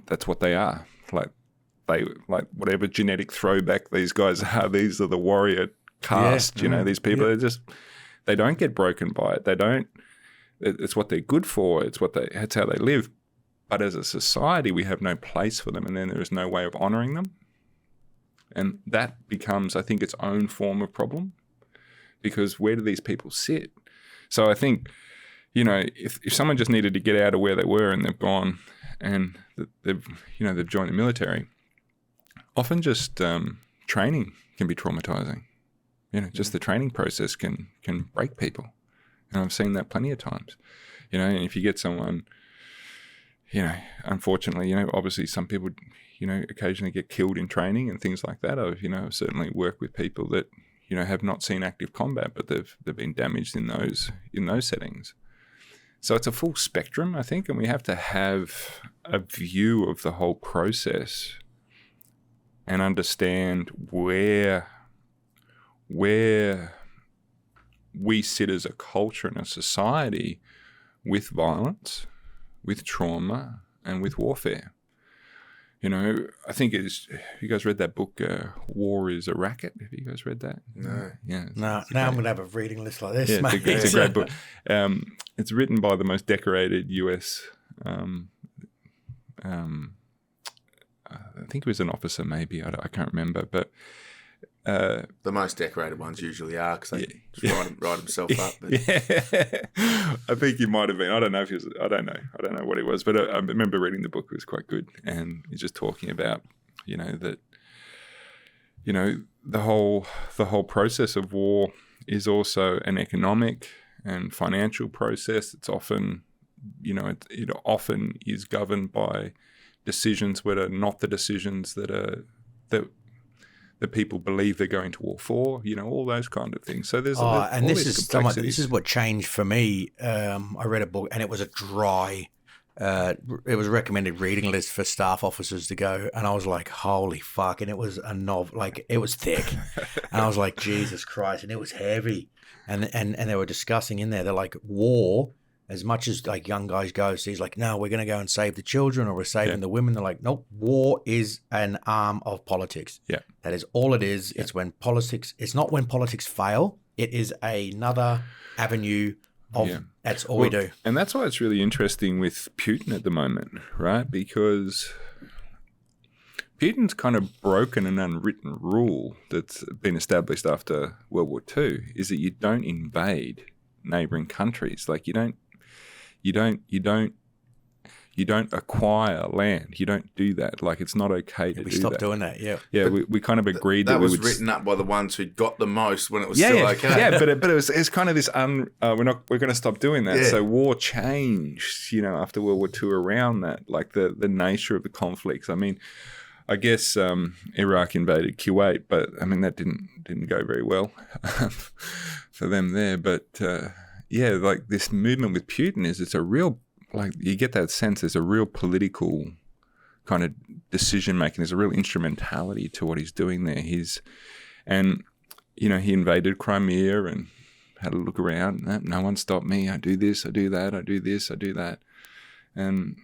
That's what they are. Like whatever genetic throwback these guys are, these are the warrior caste, these people, they don't get broken by it. It's what they're good for. It's how they live. But as a society, we have no place for them, and then there is no way of honoring them. And that becomes, I think, its own form of problem, because where do these people sit? So I think, if someone just needed to get out of where they were and they've gone and they've joined the military, often just training can be traumatizing. Just the training process can break people. And I've seen that plenty of times. And if you get someone, unfortunately, obviously some people, occasionally get killed in training and things like that. I've certainly worked with people that, have not seen active combat, but they've been damaged in those settings. So it's a full spectrum, I think, and we have to have a view of the whole process and understand where we sit as a culture and a society with violence, with trauma, and with warfare. I think have you guys read that book, War is a Racket? Have you guys read that? No. Yeah. No, now I'm going to have a reading list like this, mate. It's a great book. It's written by the most decorated US, I think he was an officer maybe, I can't remember, but the most decorated ones usually are, because they just write himself up. But. Yeah. I think he might have been. I don't know if he was. I don't know what he was, but I remember reading the book. It was quite good, and he's just talking about, that, the whole process of war is also an economic and financial process. It's often, it often is governed by decisions that are not the decisions that people believe they're going to war for, all those kind of things. So there's this is what changed for me. I read a book, and it was a dry, it was a recommended reading list for staff officers to go, and I was like, holy fuck, and it was a novel, like it was thick, and I was like, Jesus Christ, and it was heavy, and they were discussing in there, they're like, war, as much as like young guys go, so he's like, no, we're going to go and save the children, or we're saving the women. They're like, nope, war is an arm of politics. Yeah. That is all it is. Yeah. It's not when politics fail. It is another avenue That's all we do. And that's why it's really interesting with Putin at the moment, right? Because Putin's kind of broken an unwritten rule that's been established after World War II, is that you don't invade neighboring countries. Like you don't acquire land. You don't do that. Like it's not okay to do that. We stopped doing that. Yeah. Yeah, we kind of agreed that was we would written up by the ones who got the most when it was still okay. Yeah, but it's kind of this we're going to stop doing that. Yeah. So war changed, after World War II around that, like the nature of the conflicts. I mean, I guess Iraq invaded Kuwait, but I mean that didn't go very well for them there. But like this movement with Putin it's a real, like you get that sense there's a real political kind of decision making. There's a real instrumentality to what he's doing there. He invaded Crimea and had a look around. No one stopped me. I do this, I do that, I do this, I do that. And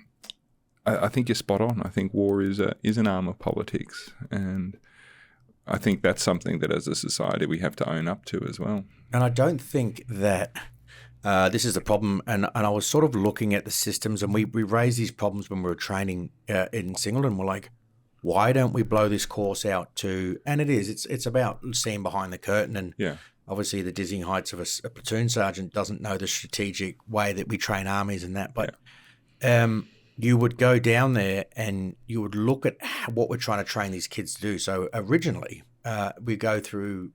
I think you're spot on. I think war is an arm of politics. And I think that's something that as a society we have to own up to as well. And I don't think that this is the problem. And I was sort of looking at the systems, and we raised these problems when we were training in Singleton. We're like, why don't we blow this course out to, and it's about seeing behind the curtain. And obviously the dizzying heights of a platoon sergeant doesn't know the strategic way that we train armies and that. But you would go down there and you would look at what we're trying to train these kids to do. So originally we go through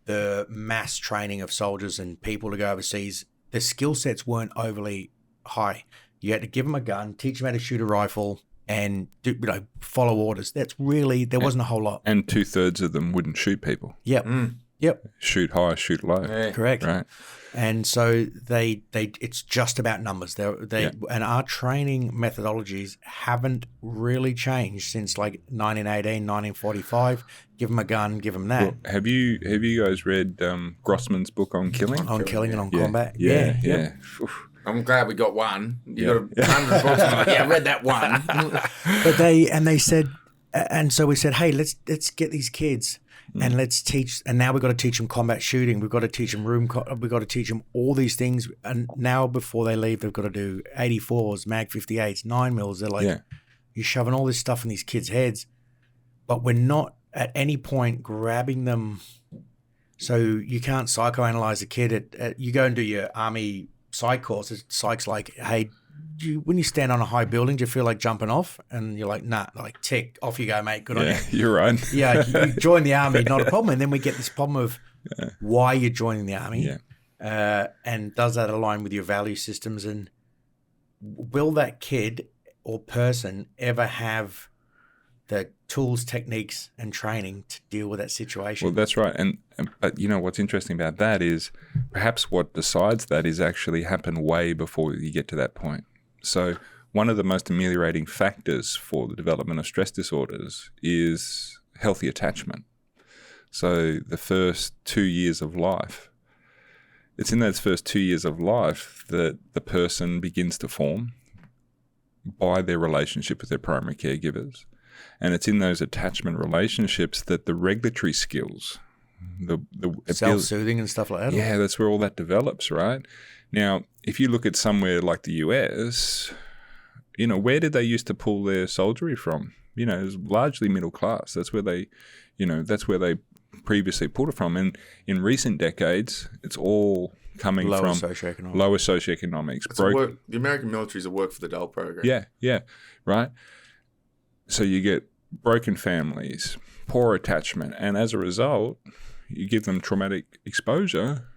the mass training of soldiers and people to go overseas. The skill sets weren't overly high. You had to give them a gun, teach them how to shoot a rifle, and follow orders. There wasn't a whole lot. And 2/3 of them wouldn't shoot people. Yep. Yep. Shoot high, shoot low. Yeah. Correct. Right. And so it's just about numbers. And our training methodologies haven't really changed since like 1918, 1945. Give them a gun, give them that. Well, have you guys read Grossman's book on killing? On killing and on combat. Yeah. I'm glad we got one. You got 100 books. I'm like, I read that one. But they said, and so we said, hey, let's get these kids. And let's teach, and now we've got to teach them combat shooting. We've got to teach them we've got to teach them all these things. And now before they leave, they've got to do 84s, Mag 58s, 9mm. They're like, you're shoving all this stuff in these kids' heads, but we're not at any point grabbing them. So you can't psychoanalyze a kid. You go and do your army psych course. Psych's like, hey, when you stand on a high building, do you feel like jumping off? And you're like, nah, like tick, off you go, mate. Good on you. You're right. Yeah, you join the army, not a problem. And then we get this problem of why you're joining the army, and does that align with your value systems? And will that kid or person ever have the tools, techniques, and training to deal with that situation? Well, that's right. But what's interesting about that is perhaps what decides that is actually happen way before you get to that point. So one of the most ameliorating factors for the development of stress disorders is healthy attachment. So the first 2 years of life, it's in those first 2 years of life that the person begins to form by their relationship with their primary caregivers. And it's in those attachment relationships that the regulatory skills, the self-soothing and stuff like that. Yeah, that's where all that develops, right? Now, if you look at somewhere like the US, where did they used to pull their soldiery from? It was largely middle class. That's where they previously pulled it from. And in recent decades, it's all coming lower from socioeconomics. Lower socioeconomics. The American military is a work for the dole program. Yeah, right. So you get broken families, poor attachment, and as a result, you give them traumatic exposure,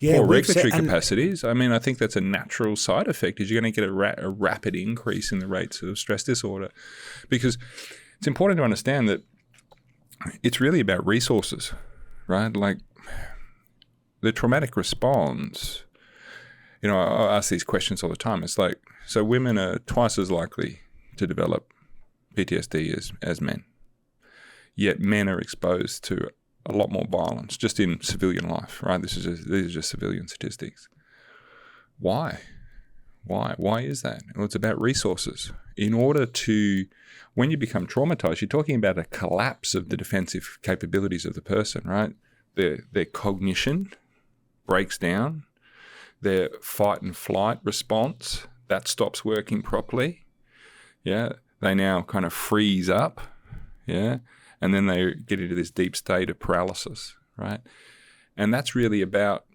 poor regulatory capacities. I mean, I think that's a natural side effect is you're going to get a rapid increase in the rates of stress disorder, because it's important to understand that it's really about resources, right? Like the traumatic response, I ask these questions all the time. It's like, so women are twice as likely to develop PTSD as men, yet men are exposed to a lot more violence just in civilian life, right? These are just civilian statistics. Why is that? Well, it's about resources. In order to, when you become traumatized, you're talking about a collapse of the defensive capabilities of the person, right? Their cognition breaks down. their fight and flight response, that stops working properly. Yeah. They now kind of freeze up. Yeah. And then they get into this deep state of paralysis, right? And that's really about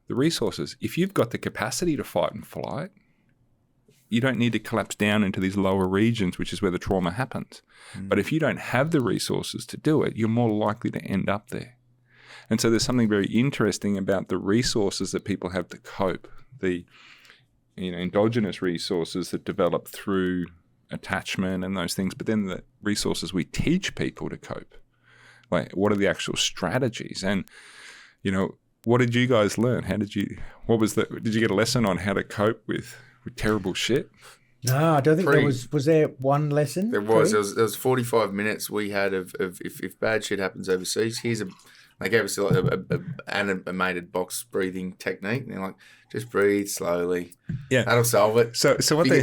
the resources. If you've got the capacity to fight and flight, you don't need to collapse down into these lower regions, which is where the trauma happens. But if you don't have the resources to do it, you're more likely to end up there. And so there's something very interesting about the resources that people have to cope, the endogenous resources that develop through attachment and those things, but then the resources we teach people to cope. Like, what are the actual strategies? And, what did you guys learn? Did you get a lesson on how to cope with terrible shit? No, I don't think there was there one lesson? There was 45 minutes we had of if bad shit happens overseas, they gave us like a animated box breathing technique, and they're like, just breathe slowly. Yeah, that'll solve it. So what they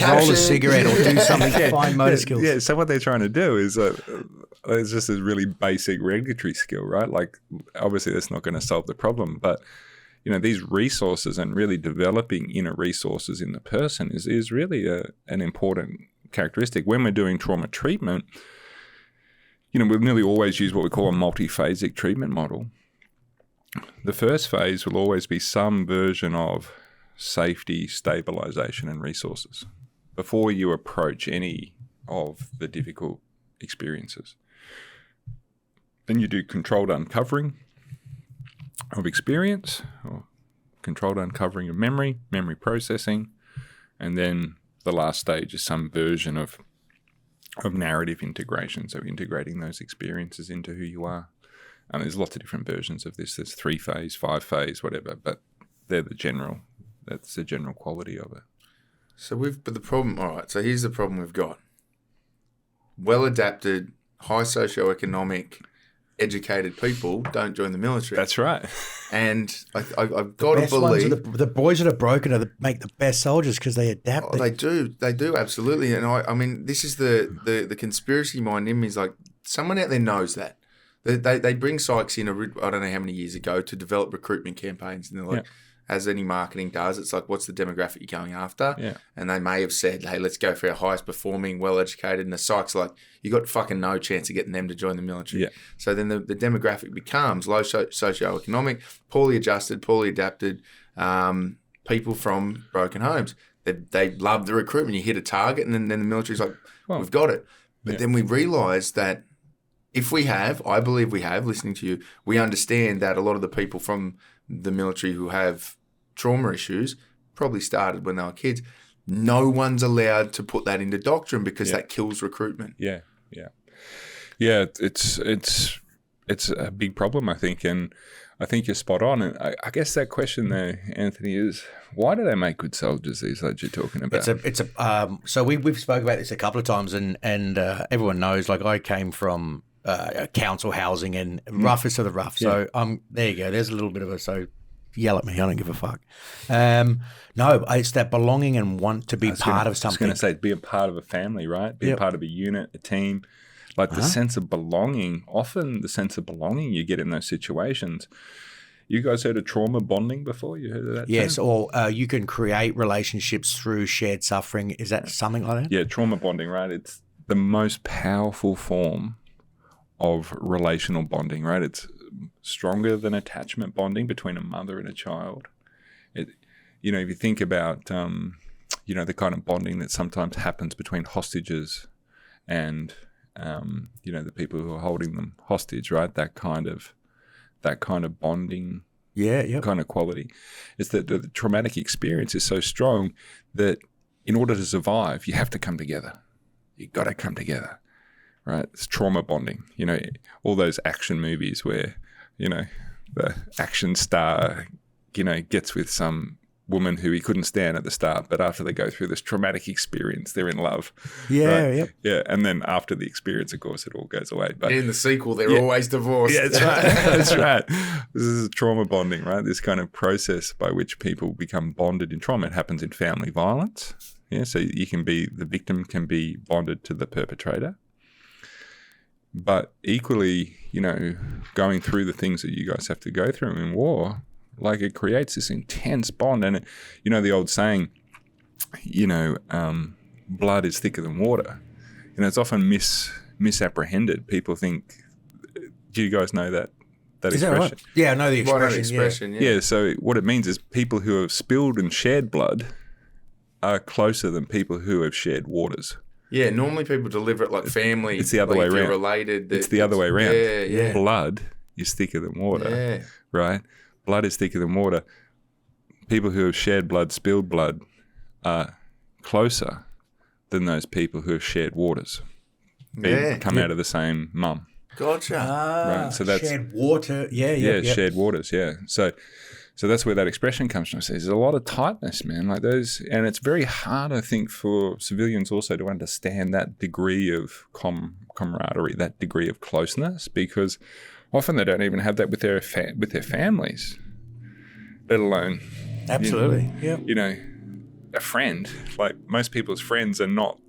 roll a cigarette or do something to find motor skills. Yeah. So what they're trying to do is it's just a really basic regulatory skill, right? Like, obviously that's not going to solve the problem, but these resources and really developing inner resources in the person is really an important characteristic. When we're doing trauma treatment, we've nearly always used what we call a multiphasic treatment model. The first phase will always be some version of safety, stabilization, and resources before you approach any of the difficult experiences. Then you do controlled uncovering of experience, or controlled uncovering of memory processing, and then the last stage is some version of narrative integration, so integrating those experiences into who you are. And there's lots of different versions of this. There's 3-phase, 5-phase, whatever, but that's the general quality of it. So so here's the problem we've got. Well-adapted, high socioeconomic, educated people don't join the military. That's right. And I've got to believe the boys that are broken make the best soldiers because they adapt. Oh, they do absolutely. And I mean, this is the conspiracy mind in me is like, someone out there knows that. They bring psychs in, I don't know how many years ago, to develop recruitment campaigns. And they're like, as any marketing does, it's like, what's the demographic you're going after? Yeah. And they may have said, hey, let's go for our highest performing, well-educated. And the psychs are like, you got fucking no chance of getting them to join the military. Yeah. So then the demographic becomes low socioeconomic, poorly adjusted, poorly adapted people from broken homes. They love the recruitment. You hit a target and then the military's like, we've got it. But then we realise that I believe we have, listening to you, we understand that a lot of the people from the military who have trauma issues probably started when they were kids. No one's allowed to put that into doctrine because that kills recruitment. Yeah. It's a big problem, I think, and I think you're spot on. And I guess that question there, Anthony, is why do they make good soldiers? These that you're talking about. So we've spoken about this a couple of times, and everyone knows. Like, I came from council housing and roughest of the rough. So there you go. There's a little bit of so yell at me. I don't give a fuck. No, it's that belonging and want to be part of something. I was going to say, be a part of a family, right? Be a part of a unit, a team. Like the sense of belonging, often the sense of belonging you get in those situations. You guys heard of trauma bonding before? You heard of that? Yes, term? or you can create relationships through shared suffering. Is that something like that? Yeah, trauma bonding, right? It's the most powerful form of relational bonding, right? It's stronger than attachment bonding between a mother and a child. If you think about, the kind of bonding that sometimes happens between hostages and, the people who are holding them hostage, right? That kind of bonding, kind of quality. Is that the traumatic experience is so strong that in order to survive, you have to come together. You got to come together. Right, it's trauma bonding. All those action movies where, the action star, gets with some woman who he couldn't stand at the start, but after they go through this traumatic experience, they're in love. Yeah, right? Yeah, and then after the experience, of course, it all goes away. But in the sequel, they're always divorced. Yeah, that's right. That's right. This is trauma bonding, right? This kind of process by which people become bonded in trauma. It happens in family violence. Yeah, so the victim can be bonded to the perpetrator. But equally, going through the things that you guys have to go through in war, Like it creates this intense bond. And, the old saying, blood is thicker than water. It's often misapprehended. People think, do you guys know that Is expression? that right? Yeah, I know the expression. Well, I know the expression, Yeah, so what it means is people who have spilled and shared blood are closer than people who have shared waters. Yeah, normally people deliver it like family. It's the other way if you're around. related. It's the other way around. Yeah. Blood is thicker than water, right? Blood is thicker than water. People who have shared blood, spilled blood, are closer than those people who have shared waters. Come out of the same mum. Gotcha. Right. So that's shared water. Yeah. shared waters. Yeah. So that's where that expression comes from. So there's a lot of tightness, man. Like those, and it's very hard, I think, for civilians also to understand that degree of camaraderie, that degree of closeness, because often they don't even have that with their families, let alone Absolutely. a friend. Like most people's friends are not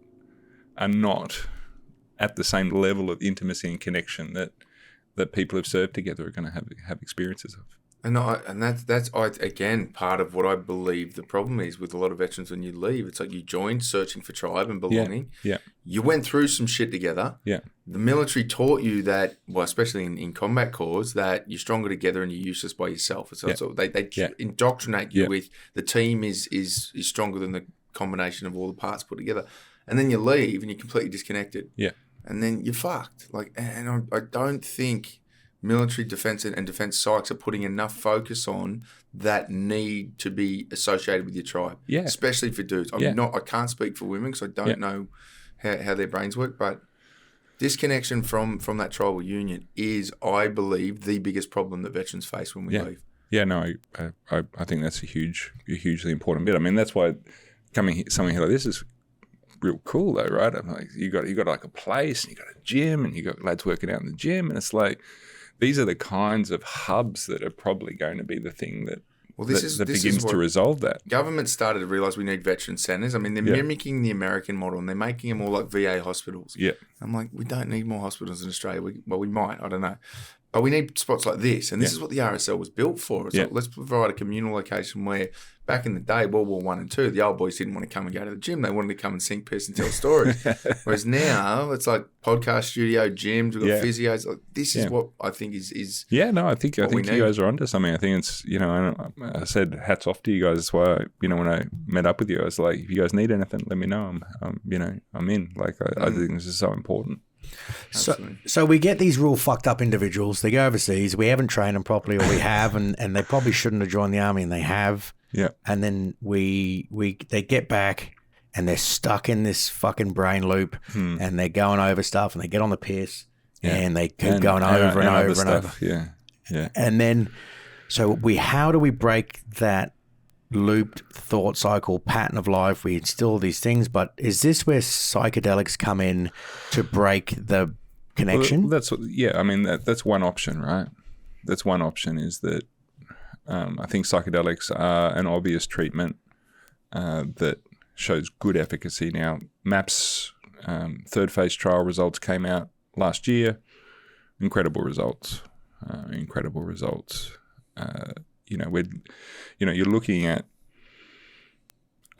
at the same level of intimacy and connection that people have served together are going to have experiences of. And that's again part of what I believe the problem is with a lot of veterans when you leave. It's like you joined searching for tribe and belonging. Yeah. You went through some shit together. Yeah. The military taught you that, well, especially in combat corps, that you're stronger together and you're useless by yourself. So they indoctrinate you with the team is stronger than the combination of all the parts put together. And then you leave and you're completely disconnected. Yeah. And then you're fucked. And I don't think military defense and defense psychs are putting enough focus on that need to be associated with your tribe, especially for dudes. I can't speak for women because I don't know how their brains work, but disconnection from that tribal union is, I believe, the biggest problem that veterans face when we leave. Yeah, no, I think that's a hugely important bit. I mean, that's why something like this is real cool though, right? I'm like, you got like a place, and you got a gym, and you got lads working out in the gym, and it's like, these are the kinds of hubs that are probably going to be the thing that begins to resolve that. Government started to realise we need veteran centres. I mean, they're mimicking the American model and they're making them all like VA hospitals. Yeah. I'm like, we don't need more hospitals in Australia. We might, I don't know. But we need spots like this. And this is what the RSL was built for. It's like, let's provide a communal location where back in the day, World War I and II, the old boys didn't want to come and go to the gym. They wanted to come and sing piss and tell stories. Whereas now, it's like podcast studio, gyms, we've got physios. Like, this is what I think is I think you guys are onto something. I think it's, I said hats off to you guys. That's why, when I met up with you, I was like, if you guys need anything, let me know. I'm in. Like, I think this is so important. So we get these real fucked up individuals. They go overseas. We haven't trained them properly, or we have, and they probably shouldn't have joined the army, and they have. Yeah. And then they get back, and they're stuck in this fucking brain loop, and they're going over stuff, and they get on the piss, and they keep going over and over and over. Yeah. Yeah. And then, how do we break that looped thought cycle pattern of life? We instill these things, but is this where psychedelics come in to break the connection? Well, that's one option, right? That's one option, is that I think psychedelics are an obvious treatment that shows good efficacy. Now, MAPS third phase trial results came out last year. Incredible results. You're looking at,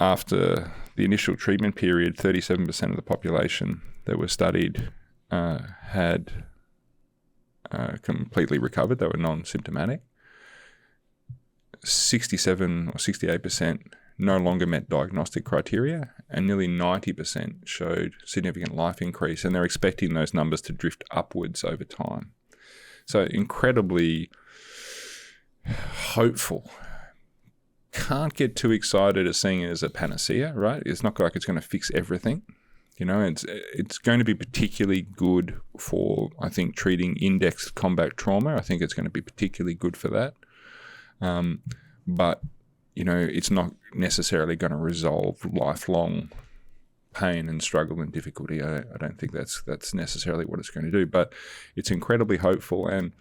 after the initial treatment period, 37% of the population that were studied had completely recovered. They were non-symptomatic. 67 or 68% no longer met diagnostic criteria, and nearly 90% showed significant life increase, and they're expecting those numbers to drift upwards over time. So incredibly hopeful. Can't get too excited at seeing it as a panacea, right? It's not like it's going to fix everything. It's going to be particularly good for, I think, treating index combat trauma. I think it's going to be particularly good for that. But, it's not necessarily going to resolve lifelong pain and struggle and difficulty. I don't think that's necessarily what it's going to do. But it's incredibly hopeful, and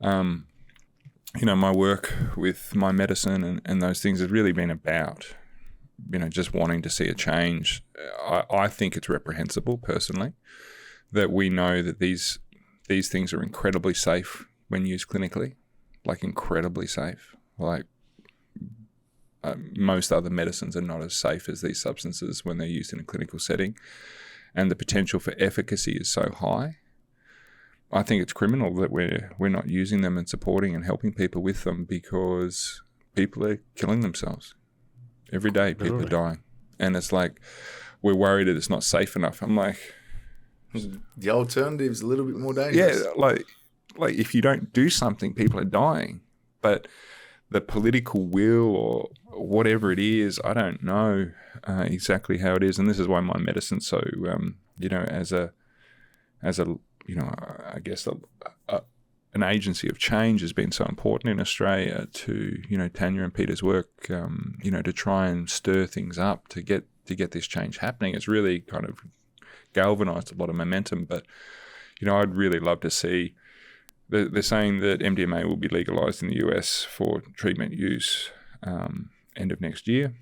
my work with my medicine and those things has really been about, just wanting to see a change. I think it's reprehensible, personally, that we know that these things are incredibly safe when used clinically, like incredibly safe. like most other medicines are not as safe as these substances when they're used in a clinical setting, and the potential for efficacy is so high. I think it's criminal that we're not using them and supporting and helping people with them, because people are killing themselves every day. People are dying, and it's like we're worried that it's not safe enough. I'm like, the alternative's a little bit more dangerous. Yeah, like if you don't do something, people are dying. But the political will or whatever it is, I don't know exactly how it is, and this is why my medicine's so as a I guess an agency of change has been so important in Australia to Tanya and Peter's work to try and stir things up to get this change happening. It's really kind of galvanized a lot of momentum, but I'd really love to see. They're saying that MDMA will be legalized in the US for treatment use end of next year.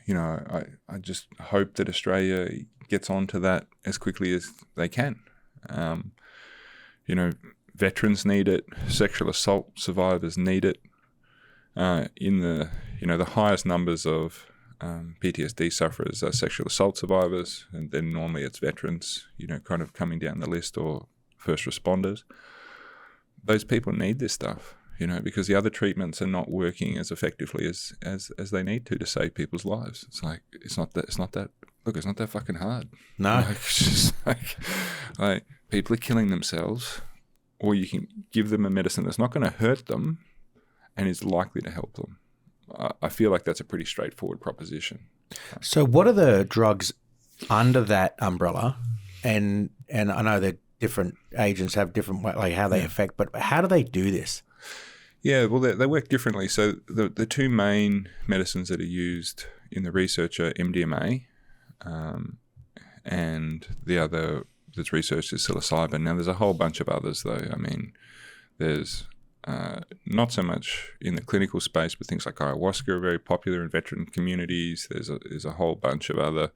I just hope that Australia gets onto that as quickly as they can. Veterans need it. Sexual assault survivors need it. In the highest numbers of PTSD sufferers are sexual assault survivors, and then normally it's veterans, kind of coming down the list, or first responders. Those people need this stuff, because the other treatments are not working as effectively as they need to save people's lives. It's like it's not that fucking hard. No, it's just like people are killing themselves, or you can give them a medicine that's not going to hurt them and is likely to help them. I feel like that's a pretty straightforward proposition. So what are the drugs under that umbrella? And I know that different agents have different like how they affect, but how do they do this? Yeah, well, they work differently. So the two main medicines that are used in the research are MDMA, and the other that's researched is psilocybin. Now, there's a whole bunch of others, though. I mean, there's not so much in the clinical space, but things like ayahuasca are very popular in veteran communities. There's a whole bunch of other,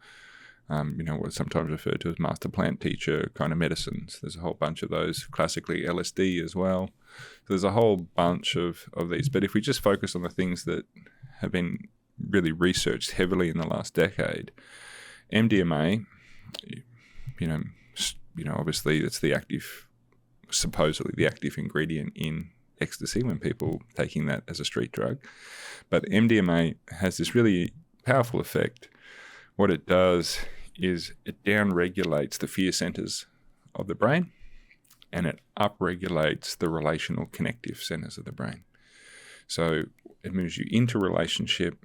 what's sometimes referred to as master plant teacher kind of medicines. There's a whole bunch of those, classically LSD as well. So there's a whole bunch of these. But if we just focus on the things that have been really researched heavily in the last decade, MDMA, obviously it's supposedly the active ingredient in ecstasy when people taking that as a street drug. But MDMA has this really powerful effect. What it does is it downregulates the fear centers of the brain, and it upregulates the relational connective centers of the brain. So it moves you into relationship,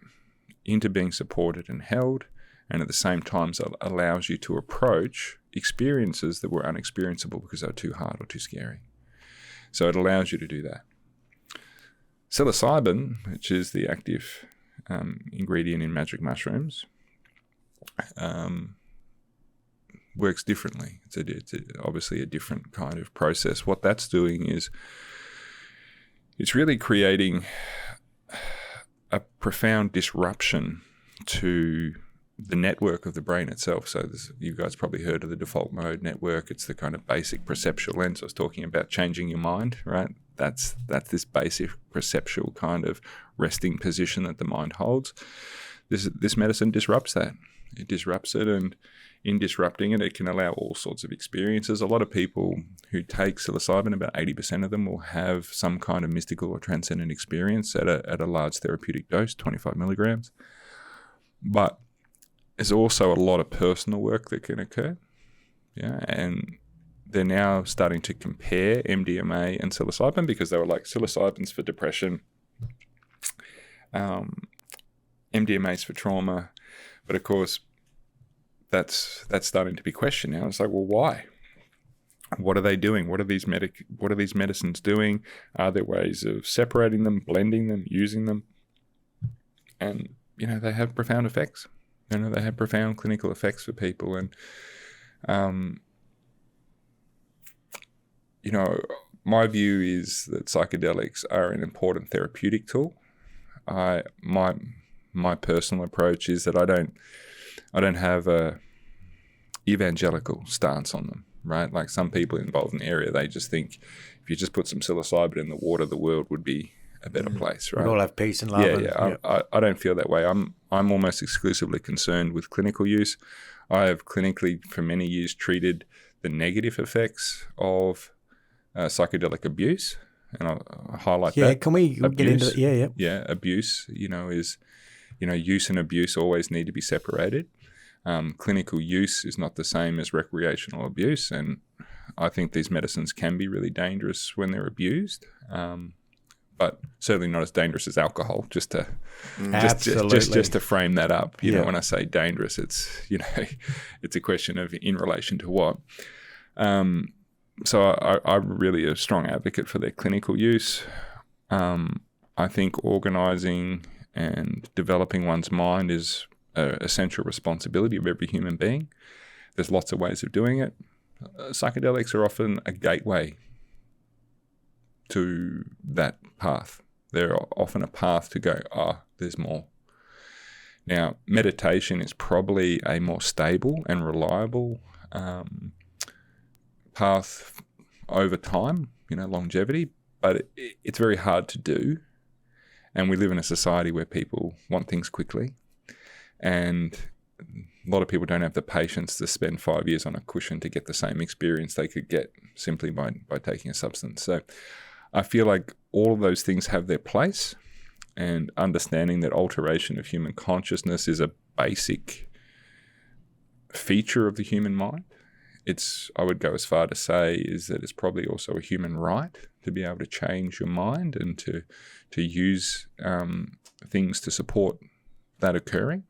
into being supported and held, and at the same time allows you to approach experiences that were unexperienceable because they were too hard or too scary. So it allows you to do that. Psilocybin, which is the active ingredient in magic mushrooms, works differently. It's obviously a different kind of process. What that's doing is it's really creating a profound disruption to the network of the brain itself. So you guys probably heard of the default mode network. It's the kind of basic perceptual lens. I was talking about changing your mind, right? That's this basic perceptual kind of resting position that the mind holds. This medicine disrupts that. It disrupts it, and in disrupting it, it can allow all sorts of experiences. A lot of people who take psilocybin, about 80% of them will have some kind of mystical or transcendent experience at a large therapeutic dose, 25 milligrams. But there's also a lot of personal work that can occur. Yeah, and they're now starting to compare MDMA and psilocybin, because they were like, psilocybin's for depression, MDMA's for trauma. But of course, that's starting to be questioned now. It's like, well, why? What are they doing? What are these medicines doing? Are there ways of separating them, blending them, using them? And they have profound effects. They have profound clinical effects for people. And my view is that psychedelics are an important therapeutic tool. My personal approach is that I don't have a evangelical stance on them, right? Like some people involved in the area, they just think if you just put some psilocybin in the water, the world would be a better place, right? We all have peace and love. I don't feel that way. I'm almost exclusively concerned with clinical use. I have clinically for many years treated the negative effects of psychedelic abuse, and I'll highlight that. Yeah, can we get into it? Yeah. Yeah, abuse, is, use and abuse always need to be separated. Clinical use is not the same as recreational abuse, and I think these medicines can be really dangerous when they're abused, but certainly not as dangerous as alcohol. Just to frame that up, you know, when I say dangerous, it's it's a question of in relation to what. So I'm really a strong advocate for their clinical use. I think organising and developing one's mind is an essential responsibility of every human being. There's lots of ways of doing it. Psychedelics are often a gateway to that path. They're often a path to go, there's more. Now, meditation is probably a more stable and reliable path over time, longevity, but it's very hard to do. And we live in a society where people want things quickly. And a lot of people don't have the patience to spend 5 years on a cushion to get the same experience they could get simply by taking a substance. So I feel like all of those things have their place, and understanding that alteration of human consciousness is a basic feature of the human mind. I would go as far to say is that it's probably also a human right to be able to change your mind and to use things to support that occurring,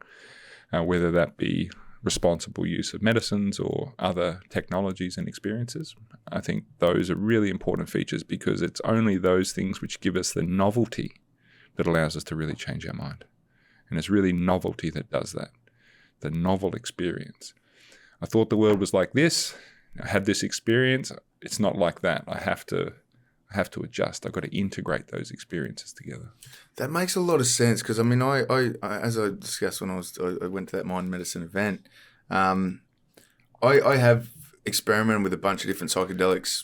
whether that be responsible use of medicines or other technologies and experiences. I think those are really important features, because it's only those things which give us the novelty that allows us to really change our mind. And it's really novelty that does that, the novel experience. I thought the world was like this. I had this experience. It's not like that. I have to adjust. I've got to integrate those experiences together. That makes a lot of sense, because I as I discussed when I went to that mind medicine event, I have experimented with a bunch of different psychedelics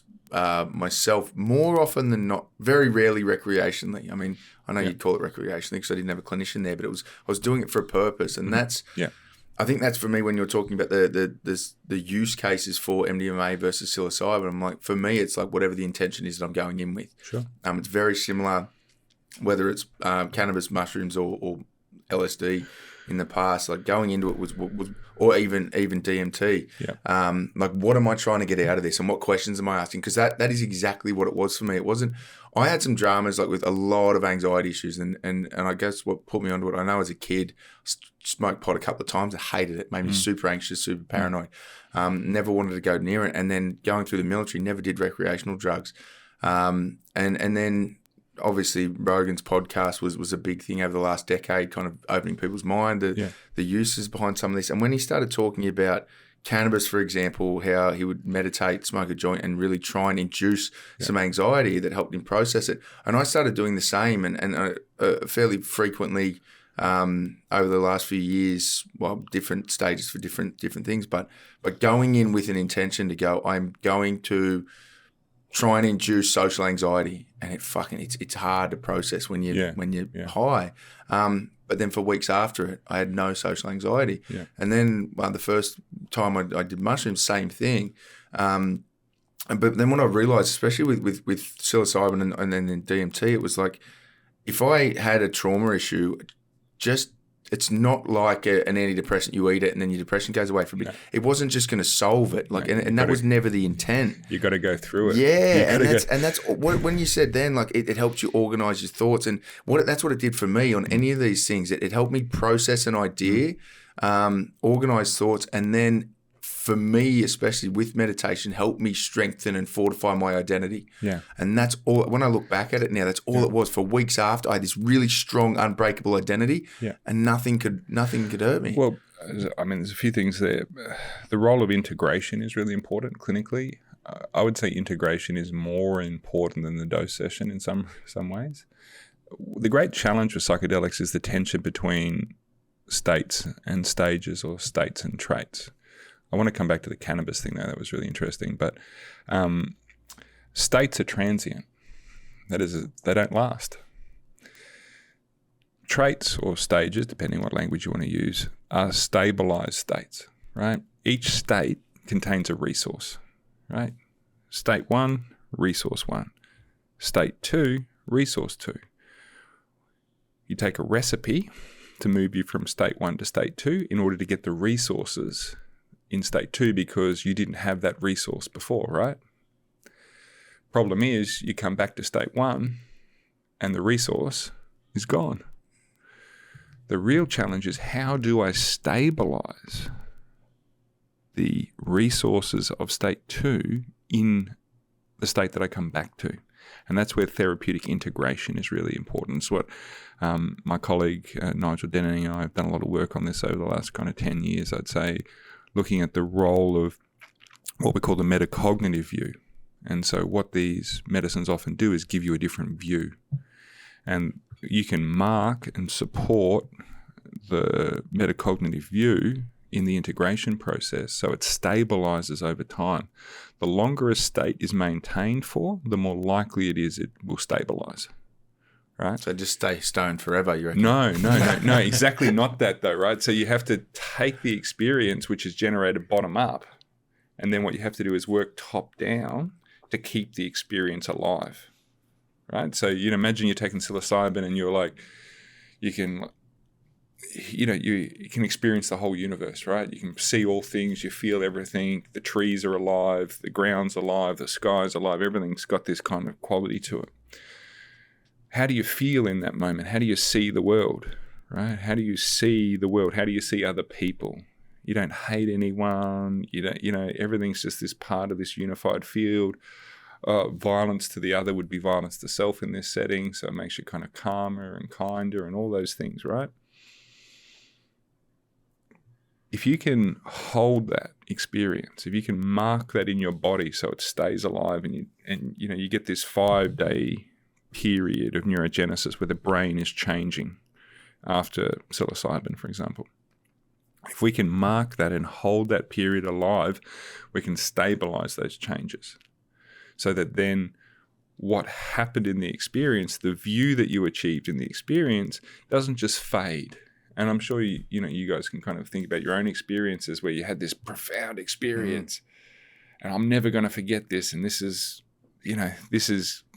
myself, more often than not, very rarely recreationally. I mean, I know you'd call it recreationally because I didn't have a clinician there, but I was doing it for a purpose, and that's I think that's for me when you're talking about the use cases for MDMA versus psilocybin. I'm like, for me, it's like whatever the intention is that I'm going in with. Sure. It's very similar, whether it's cannabis, mushrooms, or LSD in the past. Like going into it was or even DMT. Yeah. Like, what am I trying to get out of this, and what questions am I asking? Because that is exactly what it was for me. It wasn't. I had some dramas, like with a lot of anxiety issues, and I guess what put me onto it, I know as a kid, smoked pot a couple of times. I hated it. Made me super anxious, super paranoid. Never wanted to go near it. And then going through the military, never did recreational drugs. And then obviously Rogan's podcast was a big thing over the last decade, kind of opening people's mind, the uses behind some of this. And when he started talking about cannabis, for example, how he would meditate, smoke a joint, and really try and induce some anxiety that helped him process it. And I started doing the same, and fairly frequently over the last few years, well, different stages for different things, but going in with an intention to go, I'm going to try and induce social anxiety, and it's hard to process when you're high. But then for weeks after it, I had no social anxiety. Yeah. And then the first time I did mushrooms, same thing. But then what I realized, especially with psilocybin and then DMT, it was like, if I had a trauma issue, it's not like an antidepressant. You eat it and then your depression goes away for a bit. No. It wasn't just going to solve it. And that was never the intent. You got to go through it. Yeah, and that's what, when you said then, like it helped you organize your thoughts, and that's what it did for me on any of these things. It helped me process an idea, organize thoughts, and then for me, especially with meditation, helped me strengthen and fortify my identity. Yeah. And that's all, when I look back at it now, that's all it was. For weeks after, I had this really strong, unbreakable identity, and nothing could hurt me. Well, I mean, there's a few things there. The role of integration is really important clinically. I would say integration is more important than the dose session in some ways. The great challenge with psychedelics is the tension between states and stages, or states and traits. I want to come back to the cannabis thing, though. That was really interesting. But states are transient. That is, they don't last. traits or stages, depending on what language you want to use, are stabilized states, right? Each state contains a resource, right? State 1, resource 1. State 2, resource 2. You take a recipe to move you from state 1 to state 2 in order to get the resources in state 2 because you didn't have that resource before, right? Problem is, you come back to state 1 and the resource is gone. The real challenge is, how do I stabilize the resources of state 2 in the state that I come back to? And that's where therapeutic integration is really important. It's what my colleague Nigel Denning and I have done a lot of work on this over the last kind of 10 years, I'd say, looking at the role of what we call the metacognitive view. And so what these medicines often do is give you a different view. And you can mark and support the metacognitive view in the integration process so it stabilizes over time. The longer a state is maintained for, the more likely it is it will stabilize. Right? So just stay stoned forever, you reckon? No, exactly not that though, right? So you have to take the experience which is generated bottom up, and then what you have to do is work top down to keep the experience alive, right? So imagine you're taking psilocybin and you're like, you can experience the whole universe, right? You can see all things, you feel everything, the trees are alive, the ground's alive, the sky's alive, everything's got this kind of quality to it. How do you feel in that moment? How do you see the world, right? How do you see the world? How do you see other people? You don't hate anyone. Everything's just this part of this unified field. Violence to the other would be violence to self in this setting, so it makes you kind of calmer and kinder and all those things, right? If you can hold that experience, if you can mark that in your body so it stays alive, and you get this 5-day period of neurogenesis where the brain is changing after psilocybin, for example. If we can mark that and hold that period alive, we can stabilize those changes so that then what happened in the experience, the view that you achieved in the experience, doesn't just fade. And I'm sure you guys can kind of think about your own experiences where you had this profound experience and I'm never going to forget this, and this is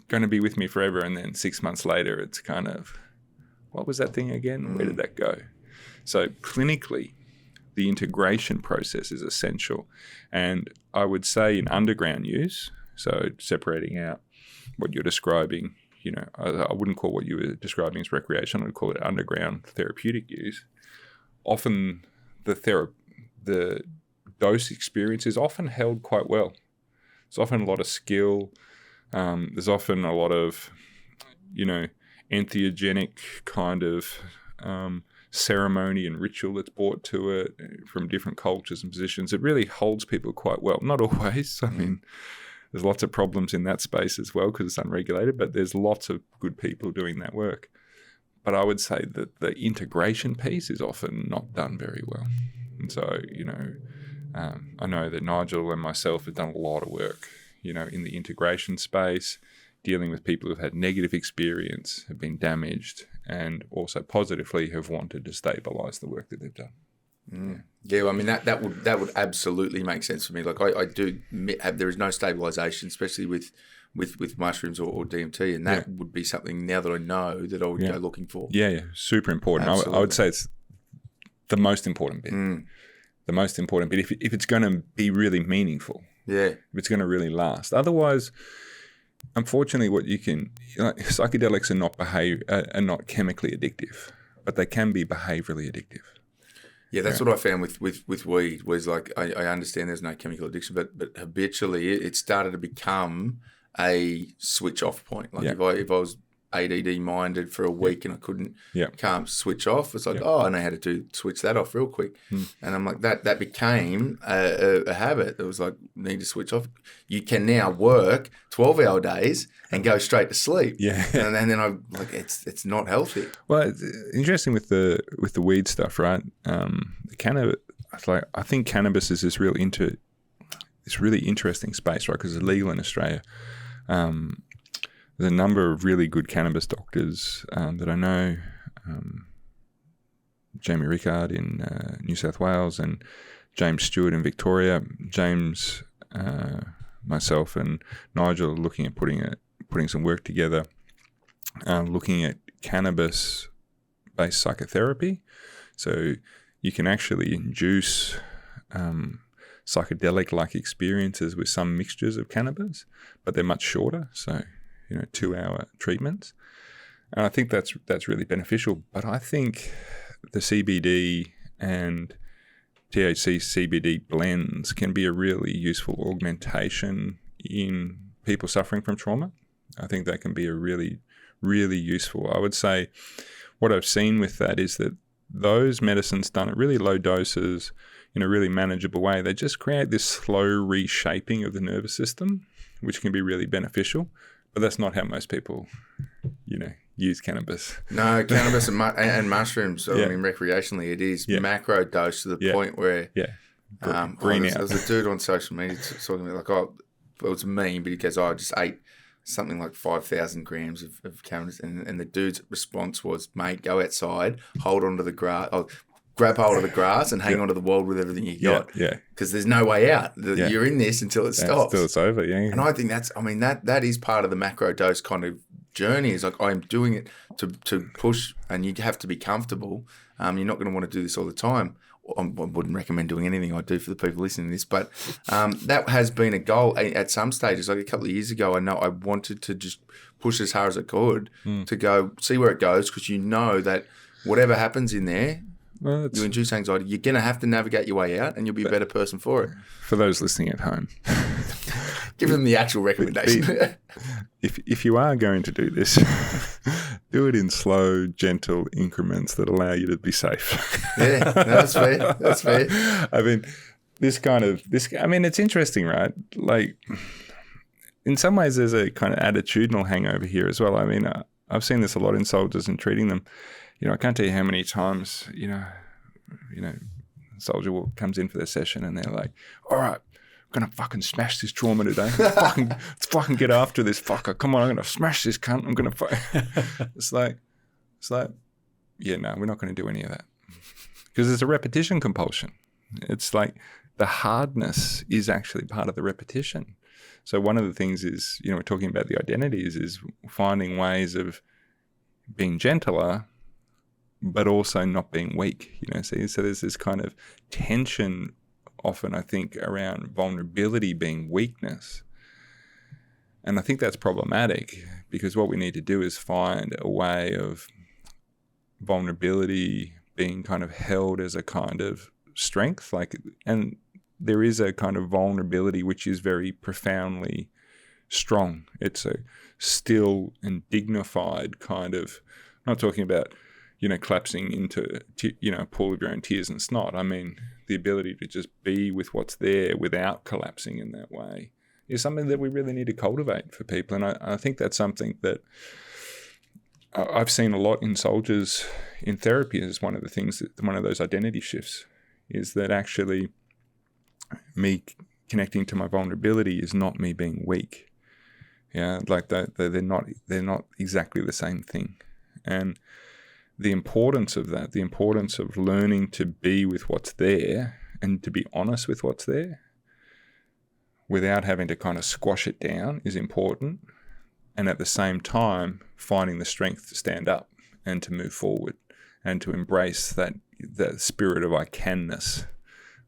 going to be with me forever. And then 6 months later, it's kind of, what was that thing again? Where did that go? So clinically, the integration process is essential. And I would say in underground use, so separating out what you're describing, I wouldn't call what you were describing as recreation, I'd call it underground therapeutic use. Often the dose experience is often held quite well. There's often a lot of skill. There's often a lot of, entheogenic kind of ceremony and ritual that's brought to it from different cultures and positions. It really holds people quite well. Not always. I mean, there's lots of problems in that space as well because it's unregulated, but there's lots of good people doing that work. But I would say that the integration piece is often not done very well. And so, I know that Nigel and myself have done a lot of work, in the integration space, dealing with people who've had negative experience, have been damaged, and also positively have wanted to stabilize the work that they've done. Yeah, well, I mean, that would absolutely make sense for me. Like I do have, there is no stabilization, especially with mushrooms or DMT, and that would be something now that I know that I would go looking for. Yeah, super important. I would say it's the most important bit. The most important bit, if it's going to be really meaningful. Yeah. If it's going to really last. Otherwise, unfortunately, psychedelics are not chemically addictive, but they can be behaviorally addictive. Yeah, that's what I found with weed, was like I understand there's no chemical addiction, but habitually it started to become a switch off point. Like if I was ADD minded for a week and I can't switch off, it's like, I know how to switch that off real quick. And I'm like, that became a habit. It was like, need to switch off. You can now work 12-hour days and go straight to sleep. Yeah. And then I'm like, it's not healthy. Well, it's interesting with the weed stuff, right? I think cannabis is this really interesting space, right? Because it's legal in Australia. There's a number of really good cannabis doctors that I know Jamie Rickard in New South Wales, and James Stewart in Victoria. James, myself, and Nigel are looking at putting some work together, looking at cannabis-based psychotherapy. So you can actually induce psychedelic-like experiences with some mixtures of cannabis, but they're much shorter. So 2-hour treatments, and I think that's really beneficial. But I think the CBD and THC CBD blends can be a really useful augmentation in people suffering from trauma. I think that can be a really, really useful. I would say what I've seen with that is that those medicines done at really low doses in a really manageable way, they just create this slow reshaping of the nervous system, which can be really beneficial. But that's not how most people, use cannabis. No, cannabis and mushrooms. So, I mean, recreationally, it is macro dose to the point where green out. There was a dude on social media talking about it was a meme, but he goes, I just ate something like 5,000 grams of cannabis, and the dude's response was, mate, go outside, hold onto the grass. Grab hold of the grass and hang onto the world with everything you got. Yeah. Because there's no way out. You're in this until it stops. Until it's over, yeah. And I think that is part of the macro dose kind of journey. Is like, I'm doing it to push, and you have to be comfortable. You're not going to want to do this all the time. I wouldn't recommend doing anything I do for the people listening to this, but that has been a goal at some stages. Like a couple of years ago, I know I wanted to just push as hard as I could to go see where it goes, because you know that whatever happens in there, you induce anxiety, you're going to have to navigate your way out, and you'll be a better person for it. For those listening at home, give them the actual recommendation. If you are going to do this, do it in slow, gentle increments that allow you to be safe. Yeah, that's fair. That's fair. I mean, it's interesting, right? Like, in some ways, there's a kind of attitudinal hangover here as well. I mean, I've seen this a lot in soldiers and treating them. I can't tell you how many times, soldier comes in for their session and they're like, all right, I'm going to fucking smash this trauma today. Let's fucking get after this fucker. Come on, I'm going to smash this cunt. I'm going to It's like, yeah, no, we're not going to do any of that. Because there's a repetition compulsion. It's like the hardness is actually part of the repetition. So one of the things is, we're talking about the identities, is finding ways of being gentler, but also not being weak, so there's this kind of tension often, I think, around vulnerability being weakness. And I think that's problematic, because what we need to do is find a way of vulnerability being kind of held as a kind of strength, and there is a kind of vulnerability which is very profoundly strong. It's a still and dignified kind of, I'm not talking about collapsing into, a pool of your own tears and snot. I mean, the ability to just be with what's there without collapsing in that way is something that we really need to cultivate for people. And I think that's something that I've seen a lot in soldiers in therapy as one of the things, one of those identity shifts, is that actually me connecting to my vulnerability is not me being weak. Yeah, like they're not exactly the same thing. And the importance of that, the importance of learning to be with what's there and to be honest with what's there without having to kind of squash it down is important. And at the same time, finding the strength to stand up and to move forward and to embrace that spirit of I canness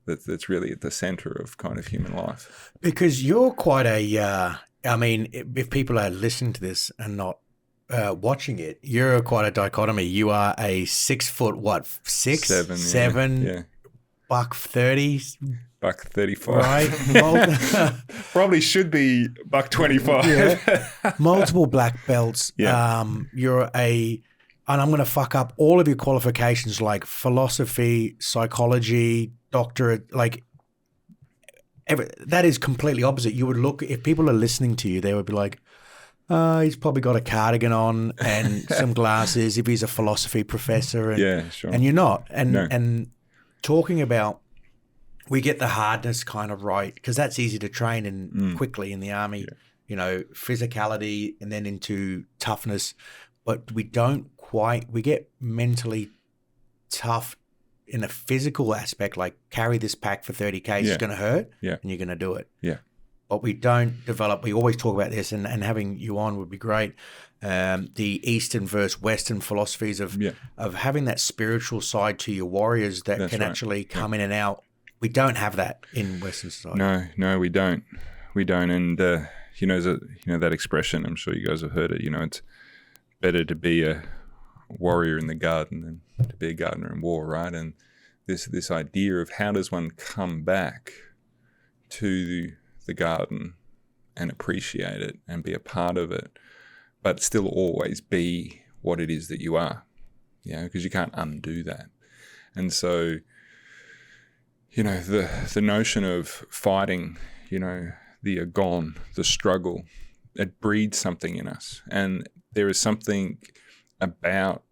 that's really at the center of kind of human life. Because you're quite if people are listening to this and not watching it, you're quite a dichotomy. You are a 6 foot, seven, yeah. $130, $135, right? Probably should be $125. Yeah. Multiple black belts. Yeah. And I'm going to fuck up all of your qualifications, like philosophy, psychology, doctorate, that is completely opposite. You would look, if people are listening to you, they would be like, he's probably got a cardigan on and some glasses if he's a philosophy professor. And, yeah, sure. And you're not. And No. and talking about, we get the hardness kind of right, because that's easy to train in quickly in the army, physicality and then into toughness. but we get mentally tough in a physical aspect, like carry this pack for 30K, it's going to hurt, and you're going to do it. Yeah. But we don't develop, we always talk about this, and having you on would be great, the Eastern versus Western philosophies of having that spiritual side to your warriors that can actually come in and out. We don't have that in Western society. No, we don't. We don't. And, that expression, I'm sure you guys have heard it, it's better to be a warrior in the garden than to be a gardener in war, right? And this idea of how does one come back to the garden and appreciate it and be a part of it, but still always be what it is that you are, because you can't undo that. And so, the notion of fighting, the agon, the struggle, it breeds something in us. And there is something about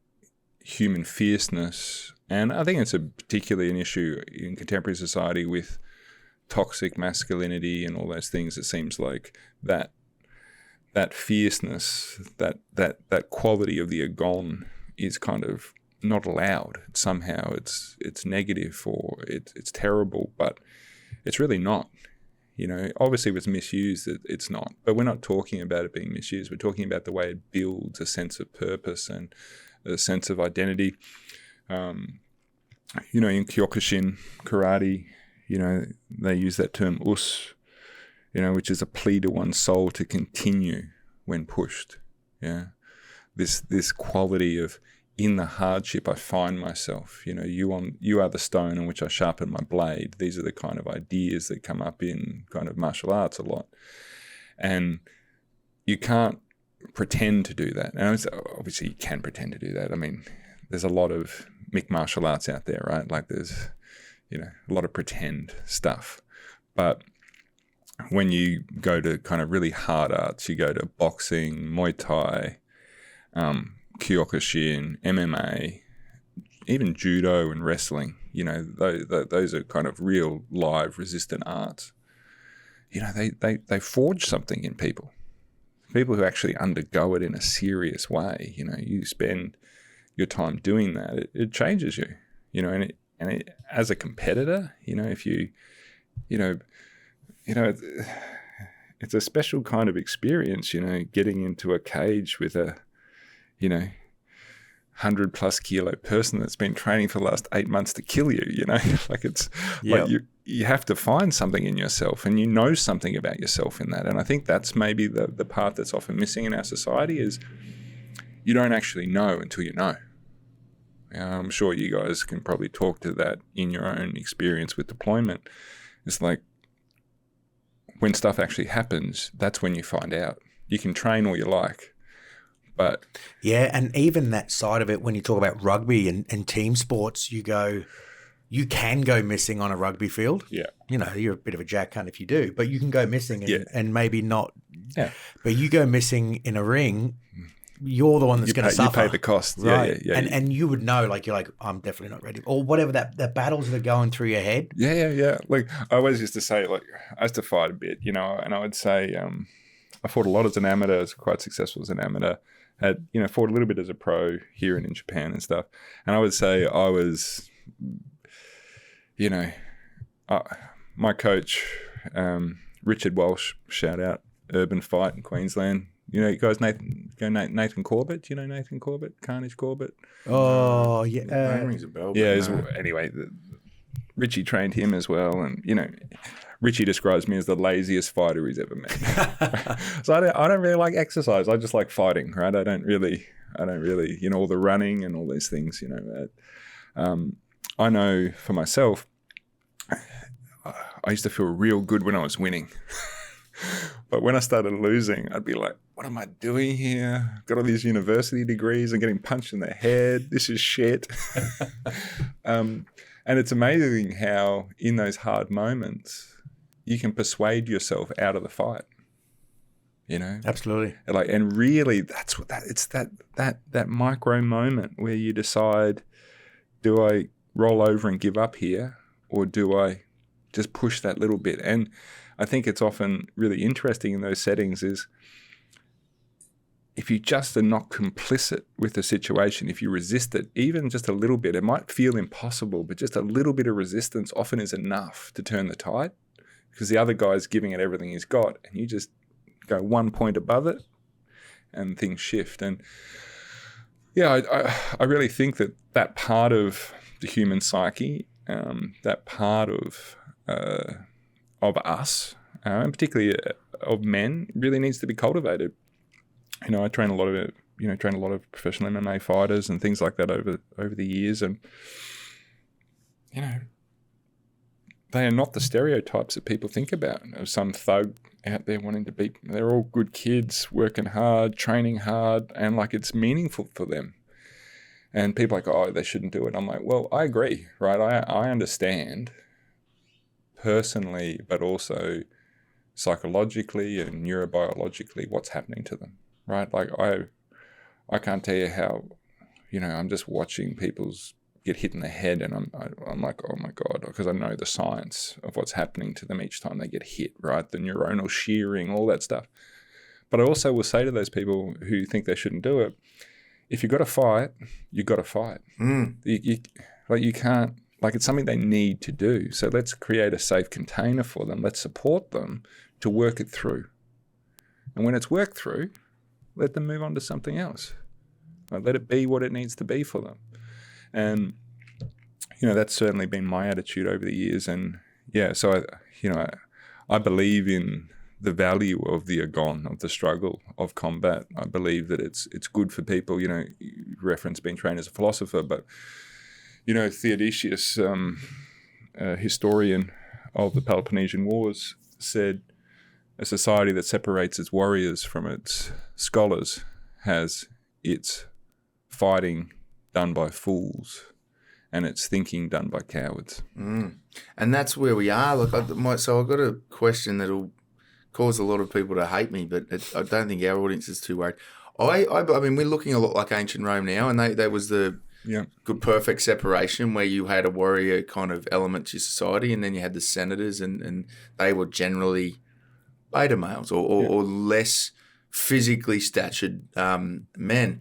human fierceness, and I think it's particularly an issue in contemporary society with toxic masculinity and all those things. It seems like that fierceness, that quality of the agon is kind of not allowed. Somehow it's negative or it's terrible, but it's really not. Obviously if it's misused, it's not. But we're not talking about it being misused. We're talking about the way it builds a sense of purpose and a sense of identity. In Kyokushin karate, they use that term us, which is a plea to one's soul to continue when pushed. Yeah, this quality of, in the hardship I find myself. You are the stone on which I sharpen my blade. These are the kind of ideas that come up in kind of martial arts a lot, and you can't pretend to do that. And obviously you can pretend to do that. I mean, there's a lot of mixed martial arts out there, right? Like there's a lot of pretend stuff. But when you go to kind of really hard arts, you go to boxing, Muay Thai, Kyokushin, MMA, even judo and wrestling, those are kind of real live resistant arts. They forge something in people who actually undergo it in a serious way. You spend your time doing that, it changes you, and it, as a competitor, if you, it's a special kind of experience, getting into a cage with a, 100+ kilo person that's been training for the last 8 months to kill you, like it's like you have to find something in yourself, and something about yourself in that. And I think that's maybe the part that's often missing in our society is you don't actually know until you know. I'm sure you guys can probably talk to that in your own experience with deployment. It's like when stuff actually happens, that's when you find out. You can train all you like, but... Yeah, and even that side of it, when you talk about rugby and team sports, you can go missing on a rugby field. Yeah. You're a bit of a jackcunt if you do, but you can go missing and maybe not. Yeah. But you go missing in a ring, you're the one that's going to suffer. You pay the cost. Right. Yeah. And you would know, like, you're like, I'm definitely not ready. Or whatever that battles that are going through your head. Yeah. Like, I always used to say, like, I used to fight a bit, and I would say, I fought a lot as an amateur, I was quite successful as an amateur. Had, fought a little bit as a pro here and in Japan and stuff. And I would say I was, my coach, Richard Walsh, shout out, Urban Fight in Queensland. You guys, Nathan Corbett. Do you know Nathan Corbett? Carnage Corbett? Oh, yeah. That rings a bell. Yeah, anyway, Richie trained him as well. And, Richie describes me as the laziest fighter he's ever met. So I don't really like exercise. I just like fighting, right? I don't really, all the running and all these things, I know for myself, I used to feel real good when I was winning. But when I started losing, I'd be like, what am I doing here? Got all these university degrees. I'm getting punched in the head. This is shit. And it's amazing how in those hard moments, you can persuade yourself out of the fight. Absolutely. And really, that's what it's that micro moment where you decide, do I roll over and give up here, or do I just push that little bit? And I think it's often really interesting in those settings is if you just are not complicit with the situation, if you resist it, even just a little bit, it might feel impossible, but just a little bit of resistance often is enough to turn the tide, because the other guy's giving it everything he's got, and you just go 1 point above it and things shift. And yeah, I really think that part of the human psyche, that part of us, and particularly of men, really needs to be cultivated. I train a lot of professional MMA fighters and things like that over the years, and they are not the stereotypes that people think about of some thug out there wanting to beat. They're all good kids, working hard, training hard, and like it's meaningful for them. And people are like, oh, they shouldn't do it. I'm like, well, I agree, right? I understand personally, but also psychologically and neurobiologically what's happening to them, right? Like I can't tell you how, I'm just watching people's get hit in the head, and I'm like, oh my God, because I know the science of what's happening to them each time they get hit, right? The neuronal shearing, all that stuff. But I also will say to those people who think they shouldn't do it, if you've got to fight, you've got to fight. You can't, like, it's something they need to do. So let's create a safe container for them. Let's support them to work it through. And when it's worked through, let them move on to something else. Let it be what it needs to be for them. And, that's certainly been my attitude over the years. And yeah, so, I believe in the value of the agon, of the struggle, of combat. I believe that it's good for people, you reference being trained as a philosopher, but, Theodosius, a historian of the Peloponnesian Wars, said a society that separates its warriors from its scholars has its fighting done by fools and its thinking done by cowards. And that's where we are. Look, so I've got a question that'll cause a lot of people to hate me, but I don't think our audience is too worried. I mean, we're looking a lot like ancient Rome now, and that was the good perfect separation where you had a warrior kind of element to society, and then you had the senators, and they were generally beta males or less physically statured men.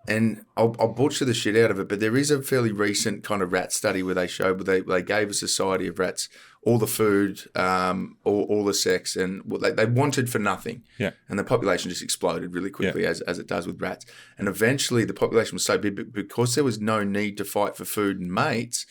And I'll butcher the shit out of it, but there is a fairly recent kind of rat study where they showed they gave a society of rats all the food, all the sex, and what they wanted for nothing. Yeah. And the population just exploded really quickly as it does with rats. And eventually the population was so big, but because there was no need to fight for food and mates,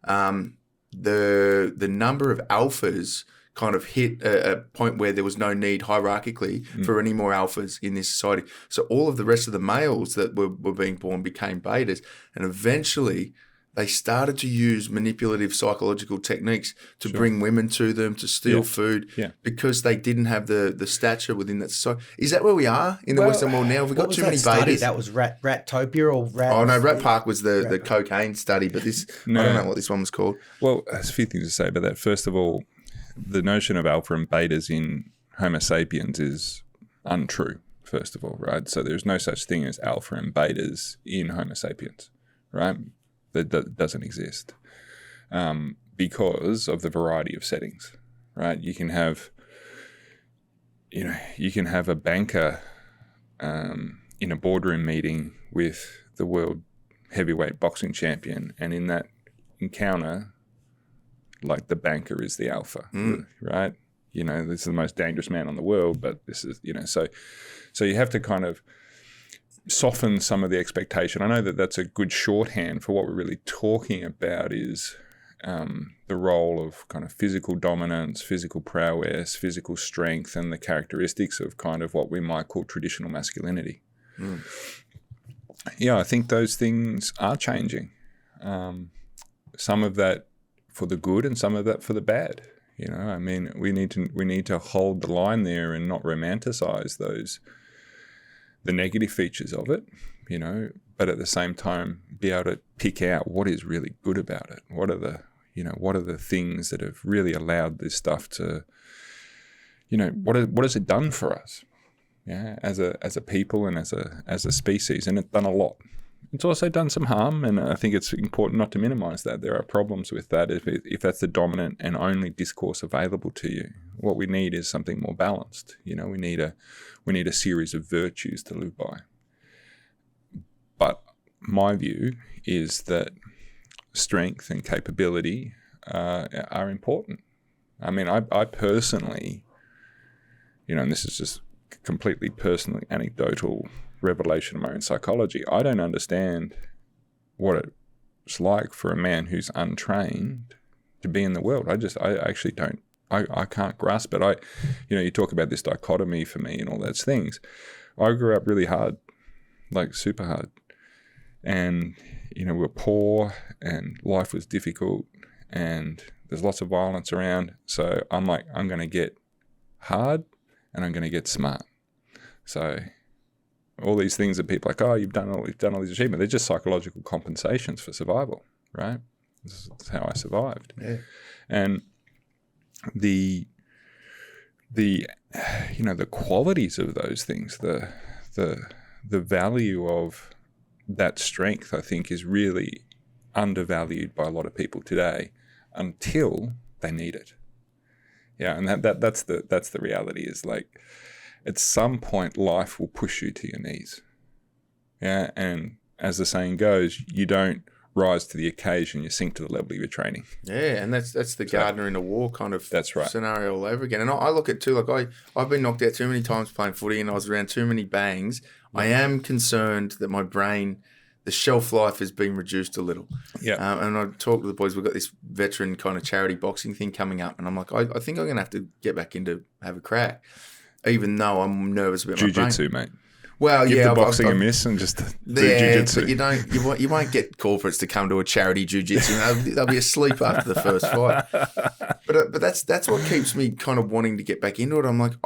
the number of alphas kind of hit a point where there was no need hierarchically for any more alphas in this society. So all of the rest of the males that were being born became betas, and eventually they started to use manipulative psychological techniques to bring women to them, to steal food, because they didn't have the stature within that society. Is that where we are in the Western world now? Have we got too many betas? That was Rattopia or Rat? Oh no, Rat Park was the cocaine study, but this I don't know what this one was called. Well, there's a few things to say about that. First of all, the notion of alpha and betas in Homo sapiens is untrue, first of all, right? So there's no such thing as alpha and betas in Homo sapiens, right? That doesn't exist because of the variety of settings, right? You can have a banker in a boardroom meeting with the world heavyweight boxing champion, and in that encounter, like, the banker is the alpha, right? This is the most dangerous man on the world, but this is, so you have to kind of soften some of the expectation. I know that that's a good shorthand for what we're really talking about is the role of kind of physical dominance, physical prowess, physical strength, and the characteristics of kind of what we might call traditional masculinity. Yeah, I think those things are changing. Some of that for the good and some of that for the bad. I mean, we need to hold the line there and not romanticize the negative features of it, but at the same time be able to pick out what is really good about it. What are the things that have really allowed this stuff to, what has it done for us? Yeah, as a people and as a species, and it's done a lot. It's also done some harm, and I think it's important not to minimize that. There are problems with that if that's the dominant and only discourse available to you. What we need is something more balanced. We need a series of virtues to live by. But my view is that strength and capability are important. I mean, I personally, and this is just completely personally anecdotal revelation of my own psychology, I don't understand what it's like for a man who's untrained to be in the world. I actually don't. I can't grasp it. You talk about this dichotomy for me and all those things. I grew up really hard, like super hard. And, we were poor and life was difficult and there's lots of violence around. So I'm like, I'm going to get hard and I'm going to get smart. So all these things that people are like, oh, you've done all these achievements. They're just psychological compensations for survival, right? This is how I survived. Yeah. And the qualities of those things, the value of that strength, I think, is really undervalued by a lot of people today until they need it. Yeah, and that's the reality, is like at some point life will push you to your knees. Yeah, and as the saying goes, you don't rise to the occasion, you sink to the level of your training. Yeah, and that's the Gardner in a war kind of scenario all over again. And I look at too, like I've been knocked out too many times playing footy and I was around too many bangs. I am concerned that my brain, the shelf life has been reduced a little. Yeah. And I talk to the boys, we've got this veteran kind of charity boxing thing coming up, and I'm like, I think I'm going to have to get back into have a crack, even though I'm nervous about my brain. Jiu-jitsu, mate. Well, give the boxing a miss and just do jiu-jitsu. But you won't get corporates to come to a charity jiu-jitsu. They'll be asleep after the first fight. But that's what keeps me kind of wanting to get back into it. I'm like,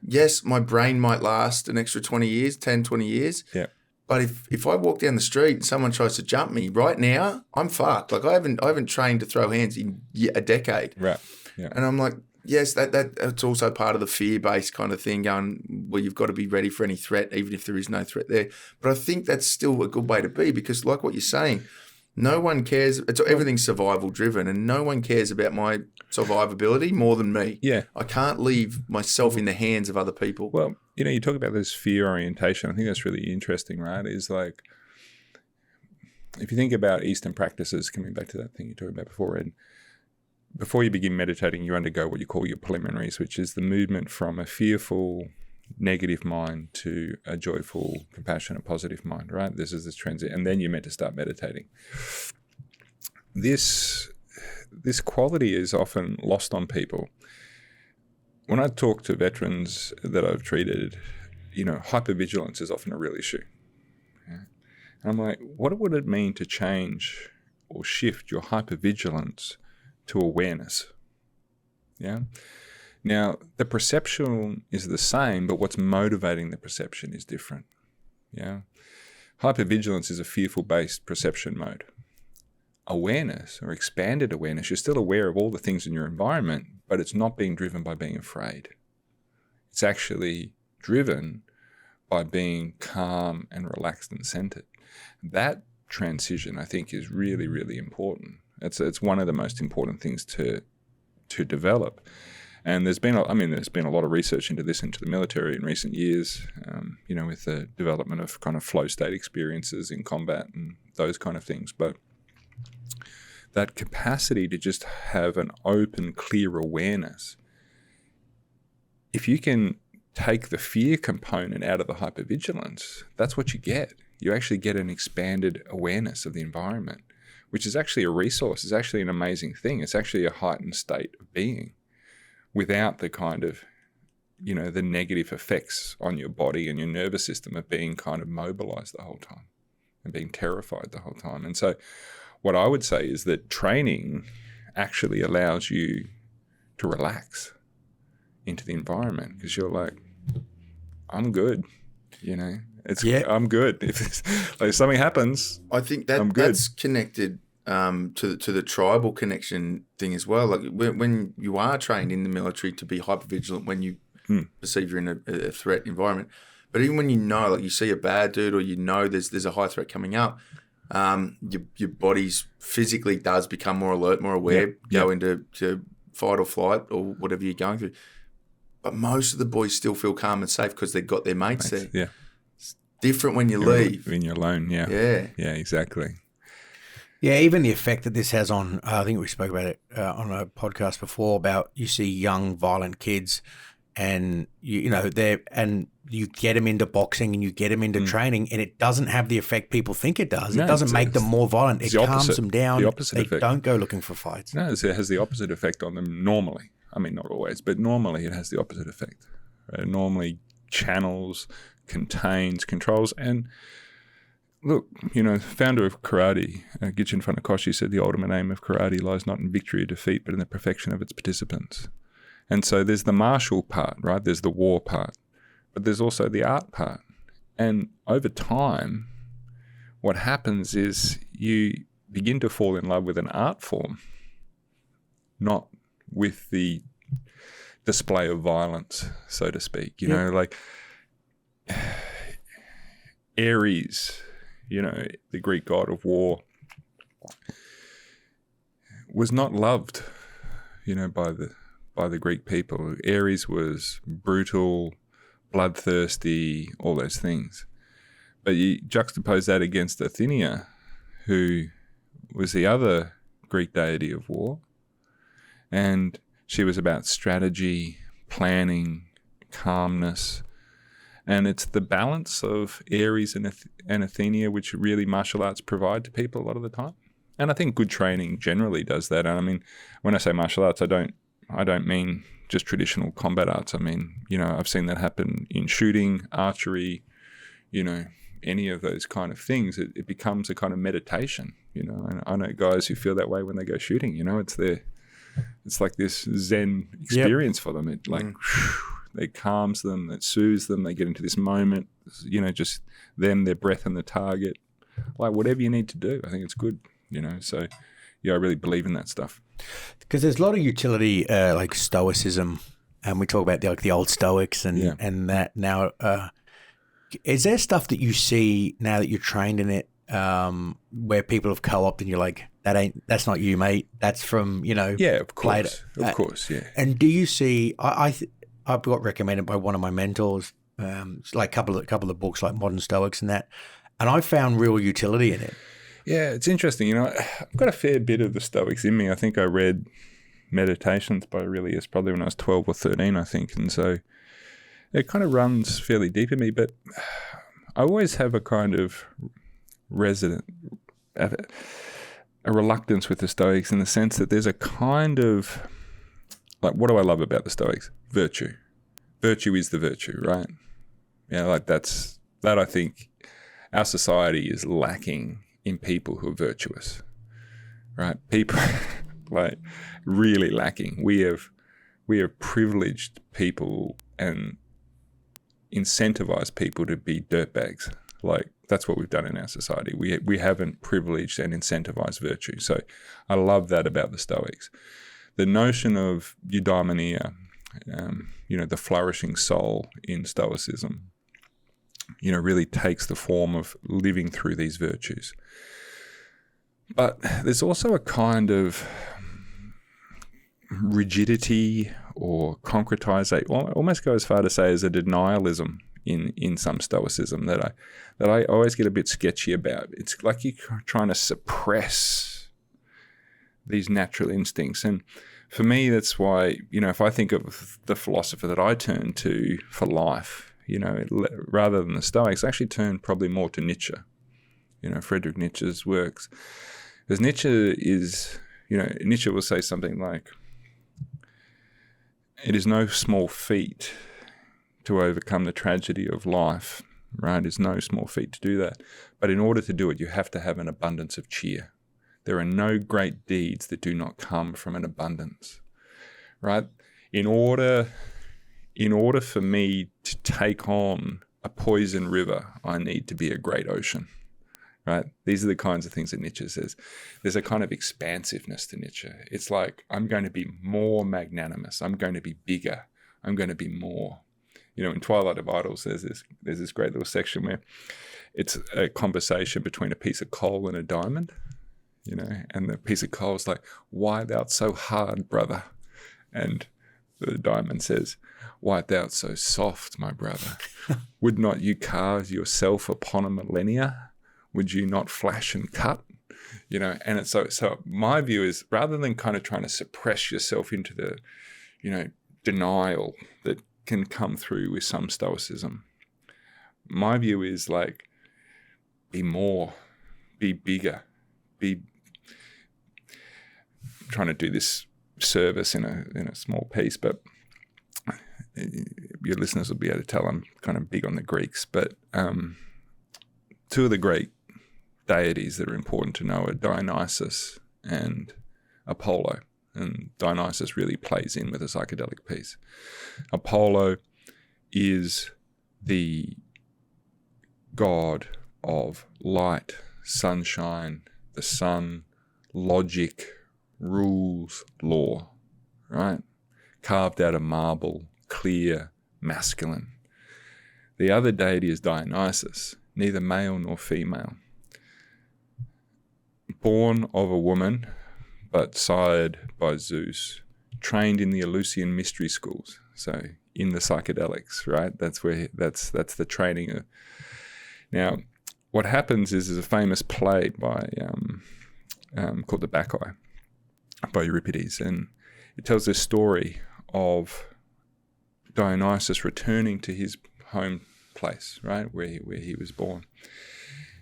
yes, my brain might last an extra 20 years, 10, 20 years. Yeah. But if I walk down the street and someone tries to jump me right now, I'm fucked. Like I haven't trained to throw hands in a decade. Right. Yeah. And I'm like, yes, that's also part of the fear-based kind of thing going, well, you've got to be ready for any threat, even if there is no threat there. But I think that's still a good way to be, because like what you're saying, no one cares. Everything's survival-driven, and no one cares about my survivability more than me. Yeah. I can't leave myself in the hands of other people. Well, you talk about this fear orientation. I think that's really interesting, right? Is like, if you think about Eastern practices, coming back to that thing you talked about before, Ed, before you begin meditating, you undergo what you call your preliminaries, which is the movement from a fearful, negative mind to a joyful, compassionate, positive mind, right? This is this transit, and then you're meant to start meditating. This quality is often lost on people. When I talk to veterans that I've treated, hypervigilance is often a real issue. Yeah? And I'm like, what would it mean to change or shift your hypervigilance to awareness? Yeah. Now, the perception is the same, but what's motivating the perception is different. Yeah. Hypervigilance is a fearful-based perception mode. Awareness, or expanded awareness, you're still aware of all the things in your environment, but it's not being driven by being afraid. It's actually driven by being calm and relaxed and centered. That transition, I think, is really, really important. It's one of the most important things to develop. And there's been a lot of research into this into the military in recent years, with the development of kind of flow state experiences in combat and those kind of things. But that capacity to just have an open, clear awareness, if you can take the fear component out of the hypervigilance, that's what you get. You actually get an expanded awareness of the environment, which is actually a resource. It's actually an amazing thing. It's actually a heightened state of being without the kind of, the negative effects on your body and your nervous system of being kind of mobilized the whole time and being terrified the whole time. And so what I would say is that training actually allows you to relax into the environment, because you're like, I'm good, I'm good. If something happens, I think that's connected to the tribal connection thing as well. Like when you are trained in the military to be hypervigilant when you perceive you're in a threat environment, But even when you know, like you see a bad dude or you know there's a high threat coming up, your body's physically does become more alert, more aware, go into fight or flight or whatever you're going through. But most of the boys still feel calm and safe because they've got their mates there. Yeah. It's different when you leave. When you're alone, yeah. Yeah, exactly. Yeah, even the effect that this has on, I think we spoke about it on a podcast before, about you see young, violent kids and, you get them into boxing and you get them into training, and it doesn't have the effect people think it does. No, it doesn't make them more violent. It calms them down. The opposite effect. They don't go looking for fights. No, it has the opposite effect on them normally. I mean, not always, but normally it has the opposite effect. Right? It normally channels, contains, controls. And look, founder of karate, Gichin Funakoshi, said the ultimate aim of karate lies not in victory or defeat, but in the perfection of its participants. And so there's the martial part, right? There's the war part, but there's also the art part. And over time, what happens is you begin to fall in love with an art form, not with the display of violence, so to speak. You know, like Ares, the Greek god of war, was not loved, by the Greek people. Ares was brutal, bloodthirsty, all those things. But you juxtapose that against Athena, who was the other Greek deity of war, and she was about strategy, planning, calmness, and it's the balance of Ares and Athena which really martial arts provide to people a lot of the time. And I think good training generally does that. And I mean, when I say martial arts, I don't mean just traditional combat arts. I mean, I've seen that happen in shooting, archery, any of those kind of things. It becomes a kind of meditation, and I know guys who feel that way when they go shooting. It's like this Zen experience for them. It it calms them, it soothes them. They get into this moment, just them, their breath and the target, like whatever you need to do. I think it's good, so yeah, I really believe in that stuff. Because there's a lot of utility, like stoicism, and we talk about the old stoics and that now. Is there stuff that you see now that you're trained in it, where people have co-opted and you're like, that's not you, mate. That's from, Yeah, of course. Of course, yeah. And do you see, I've got recommended by one of my mentors, like a couple of books like Modern Stoics and that, and I found real utility in it. Yeah, it's interesting. I've got a fair bit of the Stoics in me. I think I read Meditations by Aurelius probably when I was 12 or 13, I think. And so it kind of runs fairly deep in me. But I always have a kind of a reluctance with the Stoics in the sense that there's a kind of, like, what do I love about the Stoics? Virtue. Virtue is the virtue, right? Like that I think our society is lacking in people who are virtuous, right? People like really lacking. We have privileged people and incentivized people to be dirtbags. Like that's what we've done in our society. We haven't privileged and incentivized virtue. So I love that about the Stoics. The notion of eudaimonia, the flourishing soul in Stoicism, really takes the form of living through these virtues. But there's also a kind of rigidity or concretization, almost go as far to say as a denialism in some Stoicism that I always get a bit sketchy about. It's like you're trying to suppress these natural instincts. And for me, that's why, if I think of the philosopher that I turn to for life, rather than the Stoics, I actually turn probably more to Nietzsche, Friedrich Nietzsche's works. Because Nietzsche is, Nietzsche will say something like, it is no small feat to overcome the tragedy of life, right? It's no small feat to do that. But in order to do it, you have to have an abundance of cheer. There are no great deeds that do not come from an abundance, right? In order for me to take on a poison river, I need to be a great ocean, right? These are the kinds of things that Nietzsche says. There's a kind of expansiveness to Nietzsche. It's like, I'm going to be more magnanimous. I'm going to be bigger. I'm going to be more. in Twilight of Idols, there's this great little section where it's a conversation between a piece of coal and a diamond, and the piece of coal is like, "Why thou so hard, brother?" And the diamond says, "Why thou so soft, my brother? Would not you carve yourself upon a millennia? Would you not flash and cut?" And it's so my view is, rather than kind of trying to suppress yourself into the, denial that can come through with some stoicism, my view is like, be more, be bigger, be trying to do this service in a small piece, but your listeners will be able to tell I'm kind of big on the Greeks, but two of the great deities that are important to know are Dionysus and Apollo, and Dionysus really plays in with the psychedelic piece. Apollo is the god of light, sunshine, the sun, logic, rules, law, right? Carved out of marble, clear, masculine. The other deity is Dionysus, neither male nor female. Born of a woman, but sired by Zeus, trained in the Eleusinian mystery schools, so in the psychedelics, right? That's the training. Now, what happens is a famous play by called The Bacchae by Euripides, and it tells this story of Dionysus returning to his home place, right, where he was born.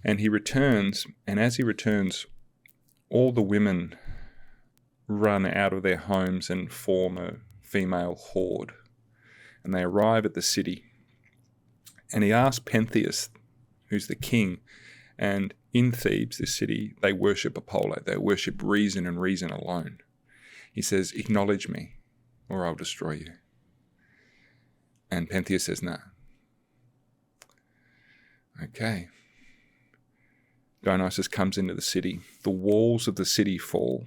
And he returns, and as he returns, all the women run out of their homes and form a female horde. And they arrive at the city. And he asks Pentheus, who's the king, and in Thebes, this city, they worship Apollo. They worship reason and reason alone. He says, "Acknowledge me, or I'll destroy you." And Pentheus says, "No." Okay. Dionysus comes into the city. The walls of the city fall.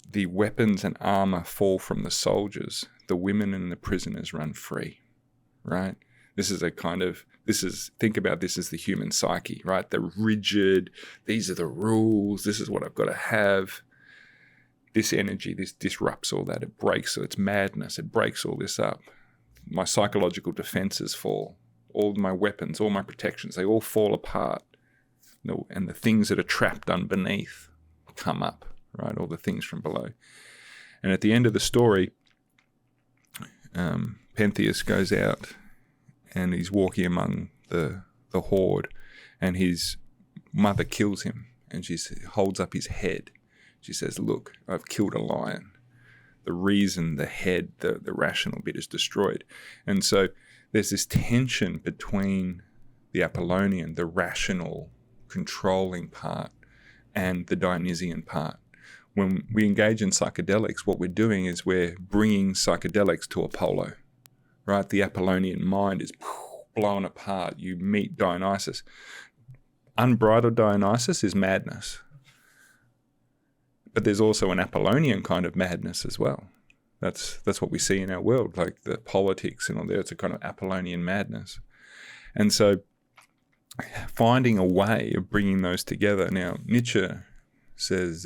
The weapons and armor fall from the soldiers. The women and the prisoners run free, right? Think about this as the human psyche, right? The rigid, these are the rules, this is what I've got to have. This energy, this disrupts all that. It breaks, so it's madness. It breaks all this up. My psychological defenses fall. All my weapons, all my protections, they all fall apart. And the things that are trapped underneath come up, right? All the things from below. And at the end of the story, Pentheus goes out and he's walking among the horde, and his mother kills him, and she holds up his head. She says, "Look, I've killed a lion." The reason, the head, the rational bit is destroyed. And so there's this tension between the Apollonian, the rational, controlling part, and the Dionysian part. When we engage in psychedelics, what we're doing is we're bringing psychedelics to Apollo, right? The Apollonian mind is blown apart. You meet Dionysus. Unbridled Dionysus is madness. But there's also an Apollonian kind of madness as well. That's what we see in our world, like the politics and all that. It's a kind of Apollonian madness. And so finding a way of bringing those together. Now, Nietzsche says,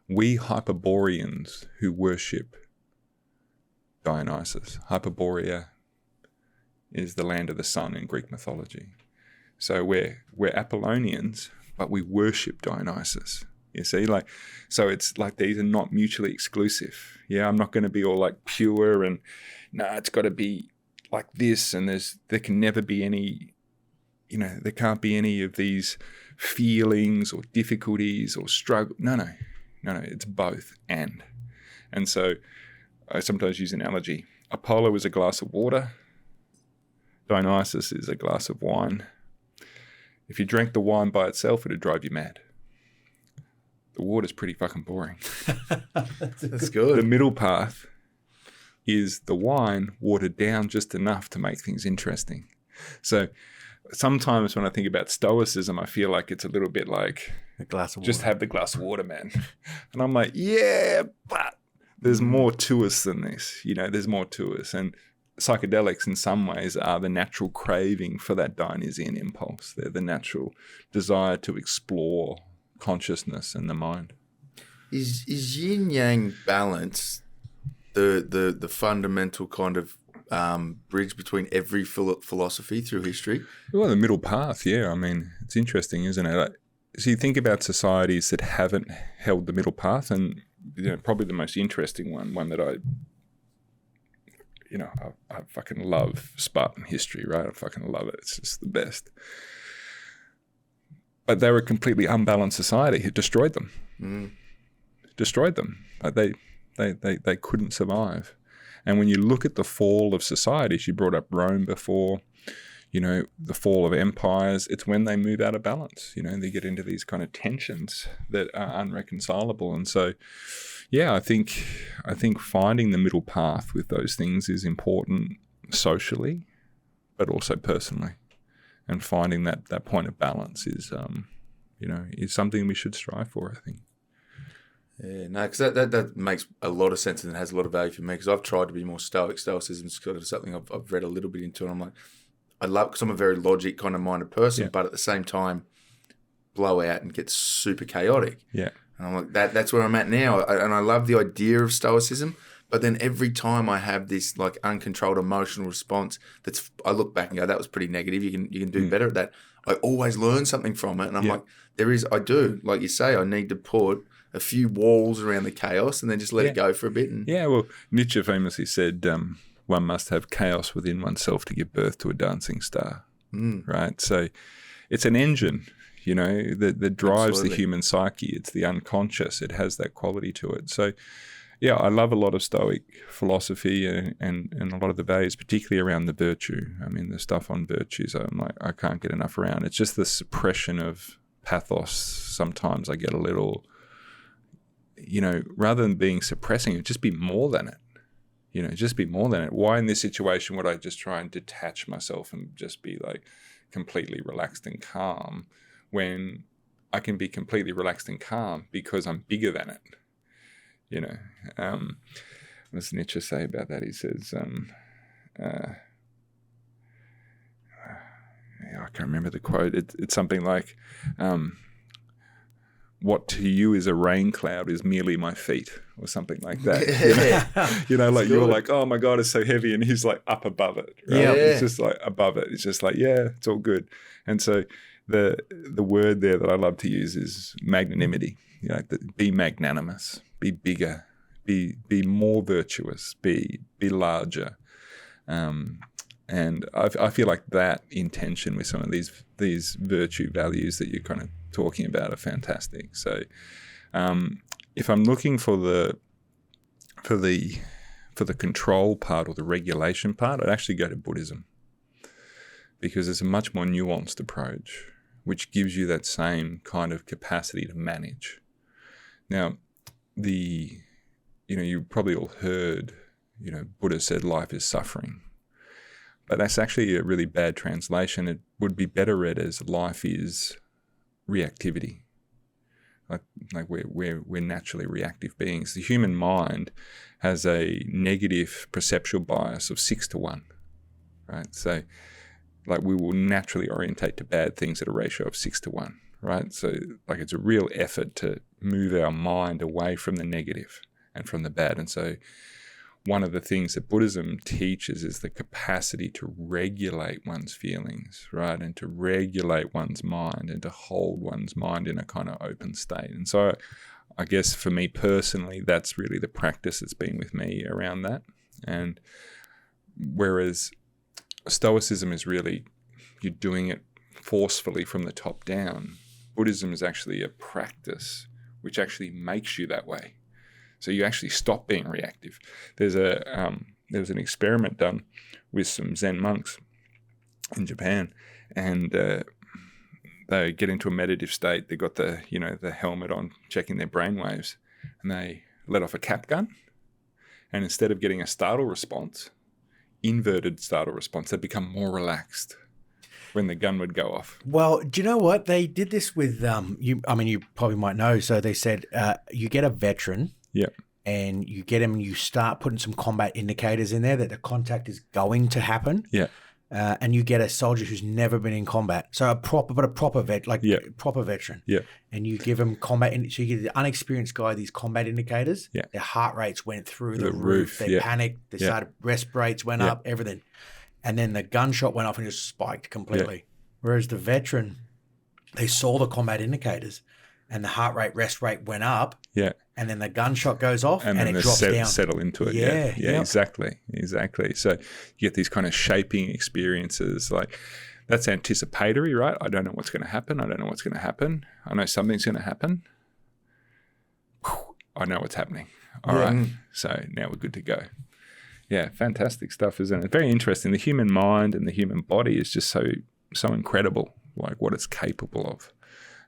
we Hyperboreans who worship Dionysus. Hyperborea is the land of the sun in Greek mythology. So we're Apollonians, but we worship Dionysus. You see, so it's like these are not mutually exclusive. Yeah, I'm not going to be all like pure and it's got to be like this, and there can never be any, there can't be any of these feelings or difficulties or struggle. No, it's both and. And so I sometimes use an analogy. Apollo is a glass of water. Dionysus is a glass of wine. If you drank the wine by itself, it'd drive you mad. The water's pretty fucking boring. That's good. The middle path is the wine watered down just enough to make things interesting. So sometimes when I think about Stoicism, I feel like it's a little bit like a glass of water. Just have the glass of water, man. And I'm like, yeah, but there's more to us than this. There's more to us. And psychedelics in some ways are the natural craving for that Dionysian impulse. They're the natural desire to explore consciousness and the mind. Is yin yang balance the fundamental kind of bridge between every philosophy through history? Well, the middle path, yeah. I mean, it's interesting, isn't it? So you think about societies that haven't held the middle path, and probably the most interesting one that I fucking love Spartan history, right? I fucking love it. It's just the best. But they were a completely unbalanced society. It destroyed them. Destroyed them. Like they couldn't survive. And when you look at the fall of societies, you brought up Rome before, the fall of empires, it's when they move out of balance. They get into these kind of tensions that are unreconcilable. And so, yeah, I think finding the middle path with those things is important socially, but also personally. And finding that point of balance is something we should strive for, I think. Yeah, no, because that makes a lot of sense and has a lot of value for me, because I've tried to be more stoic. Stoicism's kind of something I've read a little bit into, and I'm like, I love, because I'm a very logic kind of minded person, but at the same time, blow out and get super chaotic. Yeah. And I'm like, that's where I'm at now. And I love the idea of stoicism, but then every time I have this like uncontrolled emotional response, I look back and go, that was pretty negative. You can do better at that. I always learn something from it, and I'm like, I do, like you say, I need to put a few walls around the chaos and then just let it go for a bit. Yeah, well, Nietzsche famously said, one must have chaos within oneself to give birth to a dancing star, right? So it's an engine, that drives the human psyche. It's the unconscious. It has that quality to it. So, yeah, I love a lot of Stoic philosophy and a lot of the values, particularly around the virtue. I mean, the stuff on virtues, I'm like, I can't get enough around. It's just the suppression of pathos. Sometimes I get a little, rather than being suppressing it, just be more than it. Just be more than it. Why in this situation would I just try and detach myself and just be like completely relaxed and calm when I can be completely relaxed and calm because I'm bigger than it? What does Nietzsche say about that? He says, I can't remember the quote. It's something like, what to you is a rain cloud is merely my feet, or something like that. You're like, oh my God, it's so heavy. And he's like up above it. Right? Yeah. It's just like above it. It's just like, yeah, it's all good. And so the word there that I love to use is magnanimity. Be magnanimous, be bigger, be more virtuous, be larger. And I feel like that intention with some of these virtue values that you're kind of talking about are fantastic. So if I'm looking for the control part or the regulation part, I'd actually go to Buddhism, because it's a much more nuanced approach, which gives you that same kind of capacity to manage. Now, you probably all heard, Buddha said life is suffering. But that's actually a really bad translation. It would be better read as life is reactivity. Like we're naturally reactive beings. The human mind has a negative perceptual bias of 6-1, right? So like we will naturally orientate to bad things at a ratio of 6-1, right? So like it's a real effort to move our mind away from the negative and from the bad. And so one of the things that Buddhism teaches is the capacity to regulate one's feelings, right? And to regulate one's mind and to hold one's mind in a kind of open state. And so I guess for me personally, that's really the practice that's been with me around that. And whereas Stoicism is really, you're doing it forcefully from the top down, Buddhism is actually a practice which actually makes you that way. So you actually stop being reactive. There was an experiment done with some Zen monks in Japan, and they get into a meditative state. They got the helmet on, checking their brainwaves, and they let off a cap gun. And instead of getting a startle response, inverted startle response, they become more relaxed when the gun would go off. Well, do you know what? They did this with you probably might know. So they said you get a veteran. Yeah. and you get them and you start putting some combat indicators in there that the contact is going to happen. Yeah. And you get a soldier who's never been in combat. So a proper veteran. Yeah. And you give them combat. So you give the unexperienced guy these combat indicators. Yeah. Their heart rates went through the roof. They panicked. They started, rest rates went up, everything. And then the gunshot went off and just spiked completely. Yeah. Whereas the veteran, they saw the combat indicators and the heart rate, rest rate went up. Yeah. And then the gunshot goes off and it drops down. Settle into it. Yeah, exactly. So you get these kind of shaping experiences. Like, that's anticipatory, right? I don't know what's going to happen. I know something's going to happen. I know what's happening. All right. So now we're good to go. Yeah, fantastic stuff, isn't it? Very interesting. The human mind and the human body is just so incredible, like what it's capable of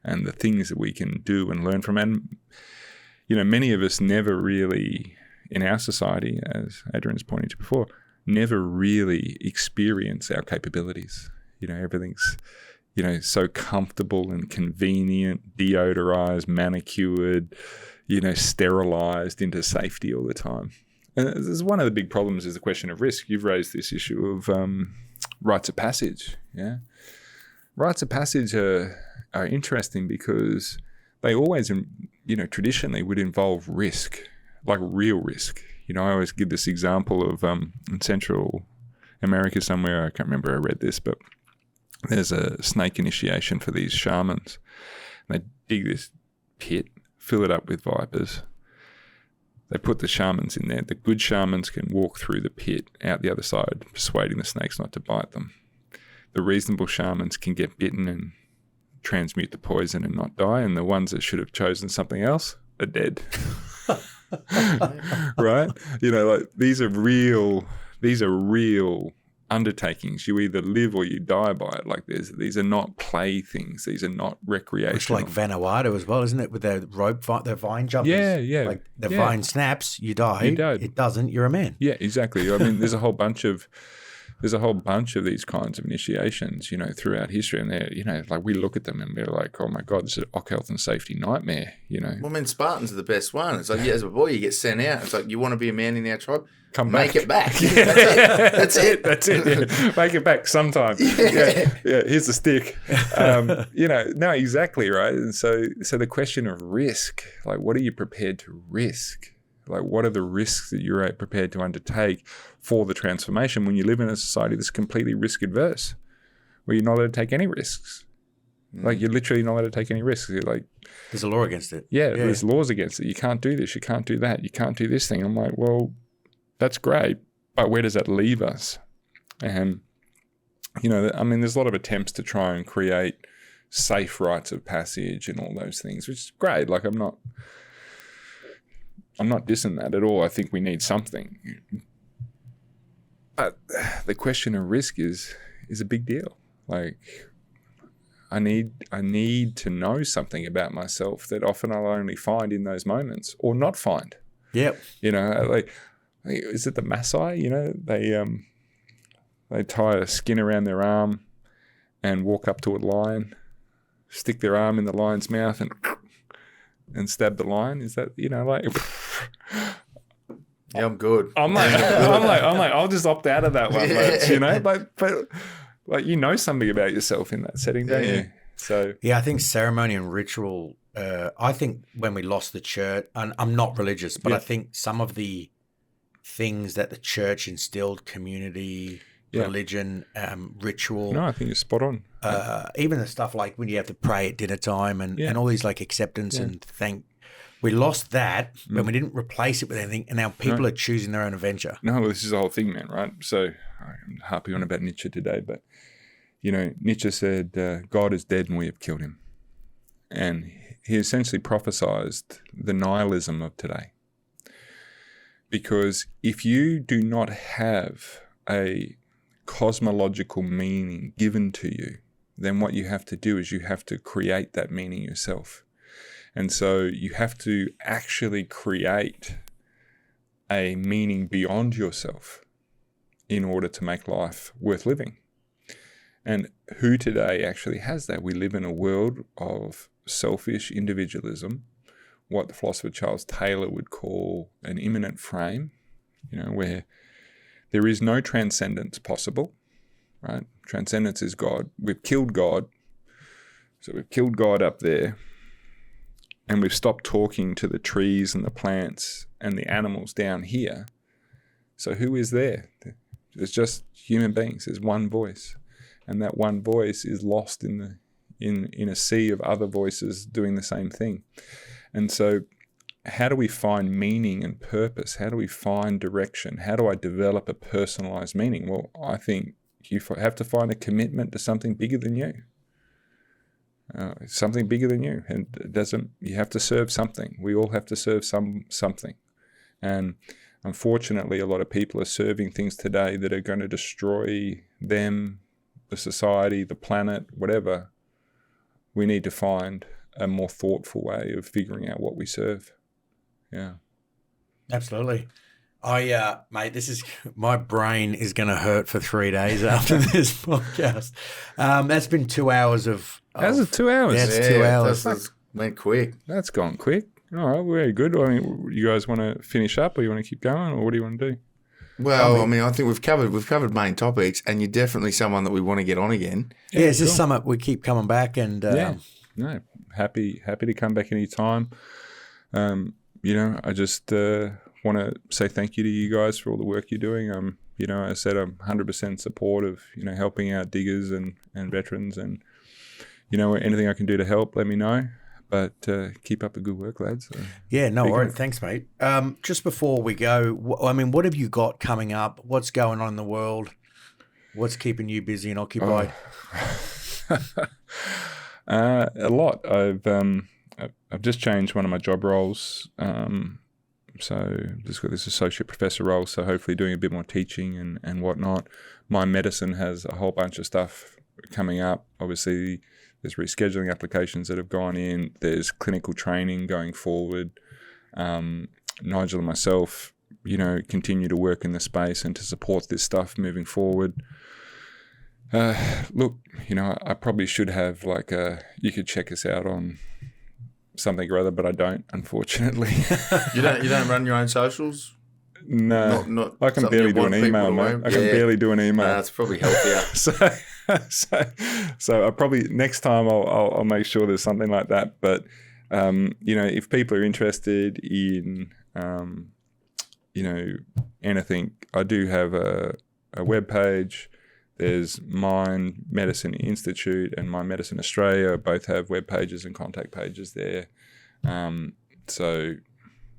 and the things that we can do and learn from. And many of us never really, in our society, as Adrian's pointing to before, never really experience our capabilities. Everything's, so comfortable and convenient, deodorized, manicured, sterilized into safety all the time. And this is one of the big problems is the question of risk. You've raised this issue of rites of passage. Yeah, rites of passage are interesting because they always, traditionally would involve risk, like real risk. I always give this example of in Central America somewhere, I can't remember where I read this, but there's a snake initiation for these shamans. They dig this pit, fill it up with vipers. They put the shamans in there. The good shamans can walk through the pit out the other side, persuading the snakes not to bite them. The reasonable shamans can get bitten and transmute the poison and not die, and the ones that should have chosen something else are dead. Right? These are real undertakings. You either live or you die by it. Like these are not play things. These are not recreational. It's like Vanuatu as well, isn't it? With the rope, the vine jumpers. Yeah. Like the vine snaps, you die. You died. It doesn't, you're a man. Yeah, exactly. I mean, there's a whole bunch of these kinds of initiations, throughout history, and they're, like, we look at them and we're like, oh my God, this is an health and safety nightmare, Well, I mean, Spartans are the best one. It's like, as a boy, you get sent out. It's like, you want to be a man in our tribe? Make it back. That's it. Yeah. Make it back sometime. Yeah. Here's the stick. No, exactly, right. And so the question of risk, like, what are you prepared to risk? Like, what are the risks that you're prepared to undertake for the transformation when you live in a society that's completely risk adverse, where you're not allowed to take any risks? Like, you're literally not allowed to take any risks. You're like, there's a law against it. Yeah, there's laws against it. You can't do this. You can't do that. You can't do this thing. I'm like, well, that's great, but where does that leave us? And, there's a lot of attempts to try and create safe rites of passage and all those things, which is great. Like, I'm not dissing that at all. I think we need something. But the question of risk is a big deal. Like, I need to know something about myself that often I'll only find in those moments or not find. Yep. Is it the Maasai? They tie a skin around their arm and walk up to a lion, stick their arm in the lion's mouth and stab the lion. Is that, Yeah, I'm good. I'm like, I'll just opt out of that one, but something about yourself in that setting, don't you? So yeah, I think ceremony and ritual. I think when we lost the church, and I'm not religious, but I think some of the things that the church instilled, community, religion, ritual. No, I think you're spot on. Even the stuff like when you have to pray at dinner time and all these like acceptance and thank. We lost that, but we didn't replace it with anything, and now people are choosing their own adventure. No, well, this is the whole thing, man, right? So I'm harping on about Nietzsche today, but, Nietzsche said, God is dead and we have killed him. And he essentially prophesized the nihilism of today. Because if you do not have a cosmological meaning given to you, then what you have to do is you have to create that meaning yourself. And so you have to actually create a meaning beyond yourself in order to make life worth living. And who today actually has that? We live in a world of selfish individualism what the philosopher Charles Taylor would call an immanent frame, where there is no transcendence possible, right? Transcendence is God. We've killed God. So we've killed God up there, and we've stopped talking to the trees and the plants and the animals down here. So who is there? There's just human beings. There's one voice, and that one voice is lost in a sea of other voices doing the same thing. And so how do we find meaning and purpose? How do we find direction? How do I develop a personalized meaning? Well, I think you have to find a commitment to something bigger than you. Something bigger than you, and you have to serve something. We all have to serve something, and unfortunately, a lot of people are serving things today that are going to destroy them, the society, the planet, whatever. We need to find a more thoughtful way of figuring out what we serve. Yeah, absolutely. Mate, my brain is going to hurt for 3 days after this podcast. That's been 2 hours of. How's it 2 hours? Yeah, it's 2 hours. That's went quick. That's gone quick. All right, very good. I mean, you guys want to finish up, or you want to keep going, or what do you want to do? Well, I think we've covered main topics, and you're definitely someone that we want to get on again. Yeah, it's just something we keep coming back, and no, happy to come back anytime. I just want to say thank you to you guys for all the work you're doing. I said I'm 100% supportive, helping out diggers and veterans, and anything I can do to help, let me know. But keep up the good work, lads. Yeah, no worries. Thanks, mate. Just before we go, what have you got coming up? What's going on in the world? What's keeping you busy and occupied? A lot. I've just changed one of my job roles. So just got this associate professor role, so hopefully doing a bit more teaching and whatnot. My medicine has a whole bunch of stuff coming up. Obviously, there's rescheduling applications that have gone in. There's clinical training going forward. Nigel and myself, continue to work in the space and to support this stuff moving forward. Look, I probably should have you could check us out on something or other, but I don't, unfortunately. You don't run your own socials? No, not I can barely do an email, mate. I can barely do an email. That's probably healthier. So I probably next time I'll make sure there's something like that. But if people are interested in anything, I do have a web page. There's Mind Medicine Institute and Mind Medicine Australia. Both have web pages and contact pages there. So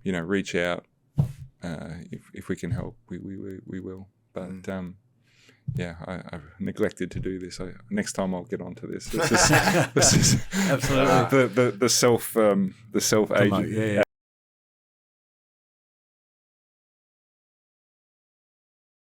reach out. If we can help, we will. But I've neglected to do this. Next time I'll get onto this. This is absolutely the self agent.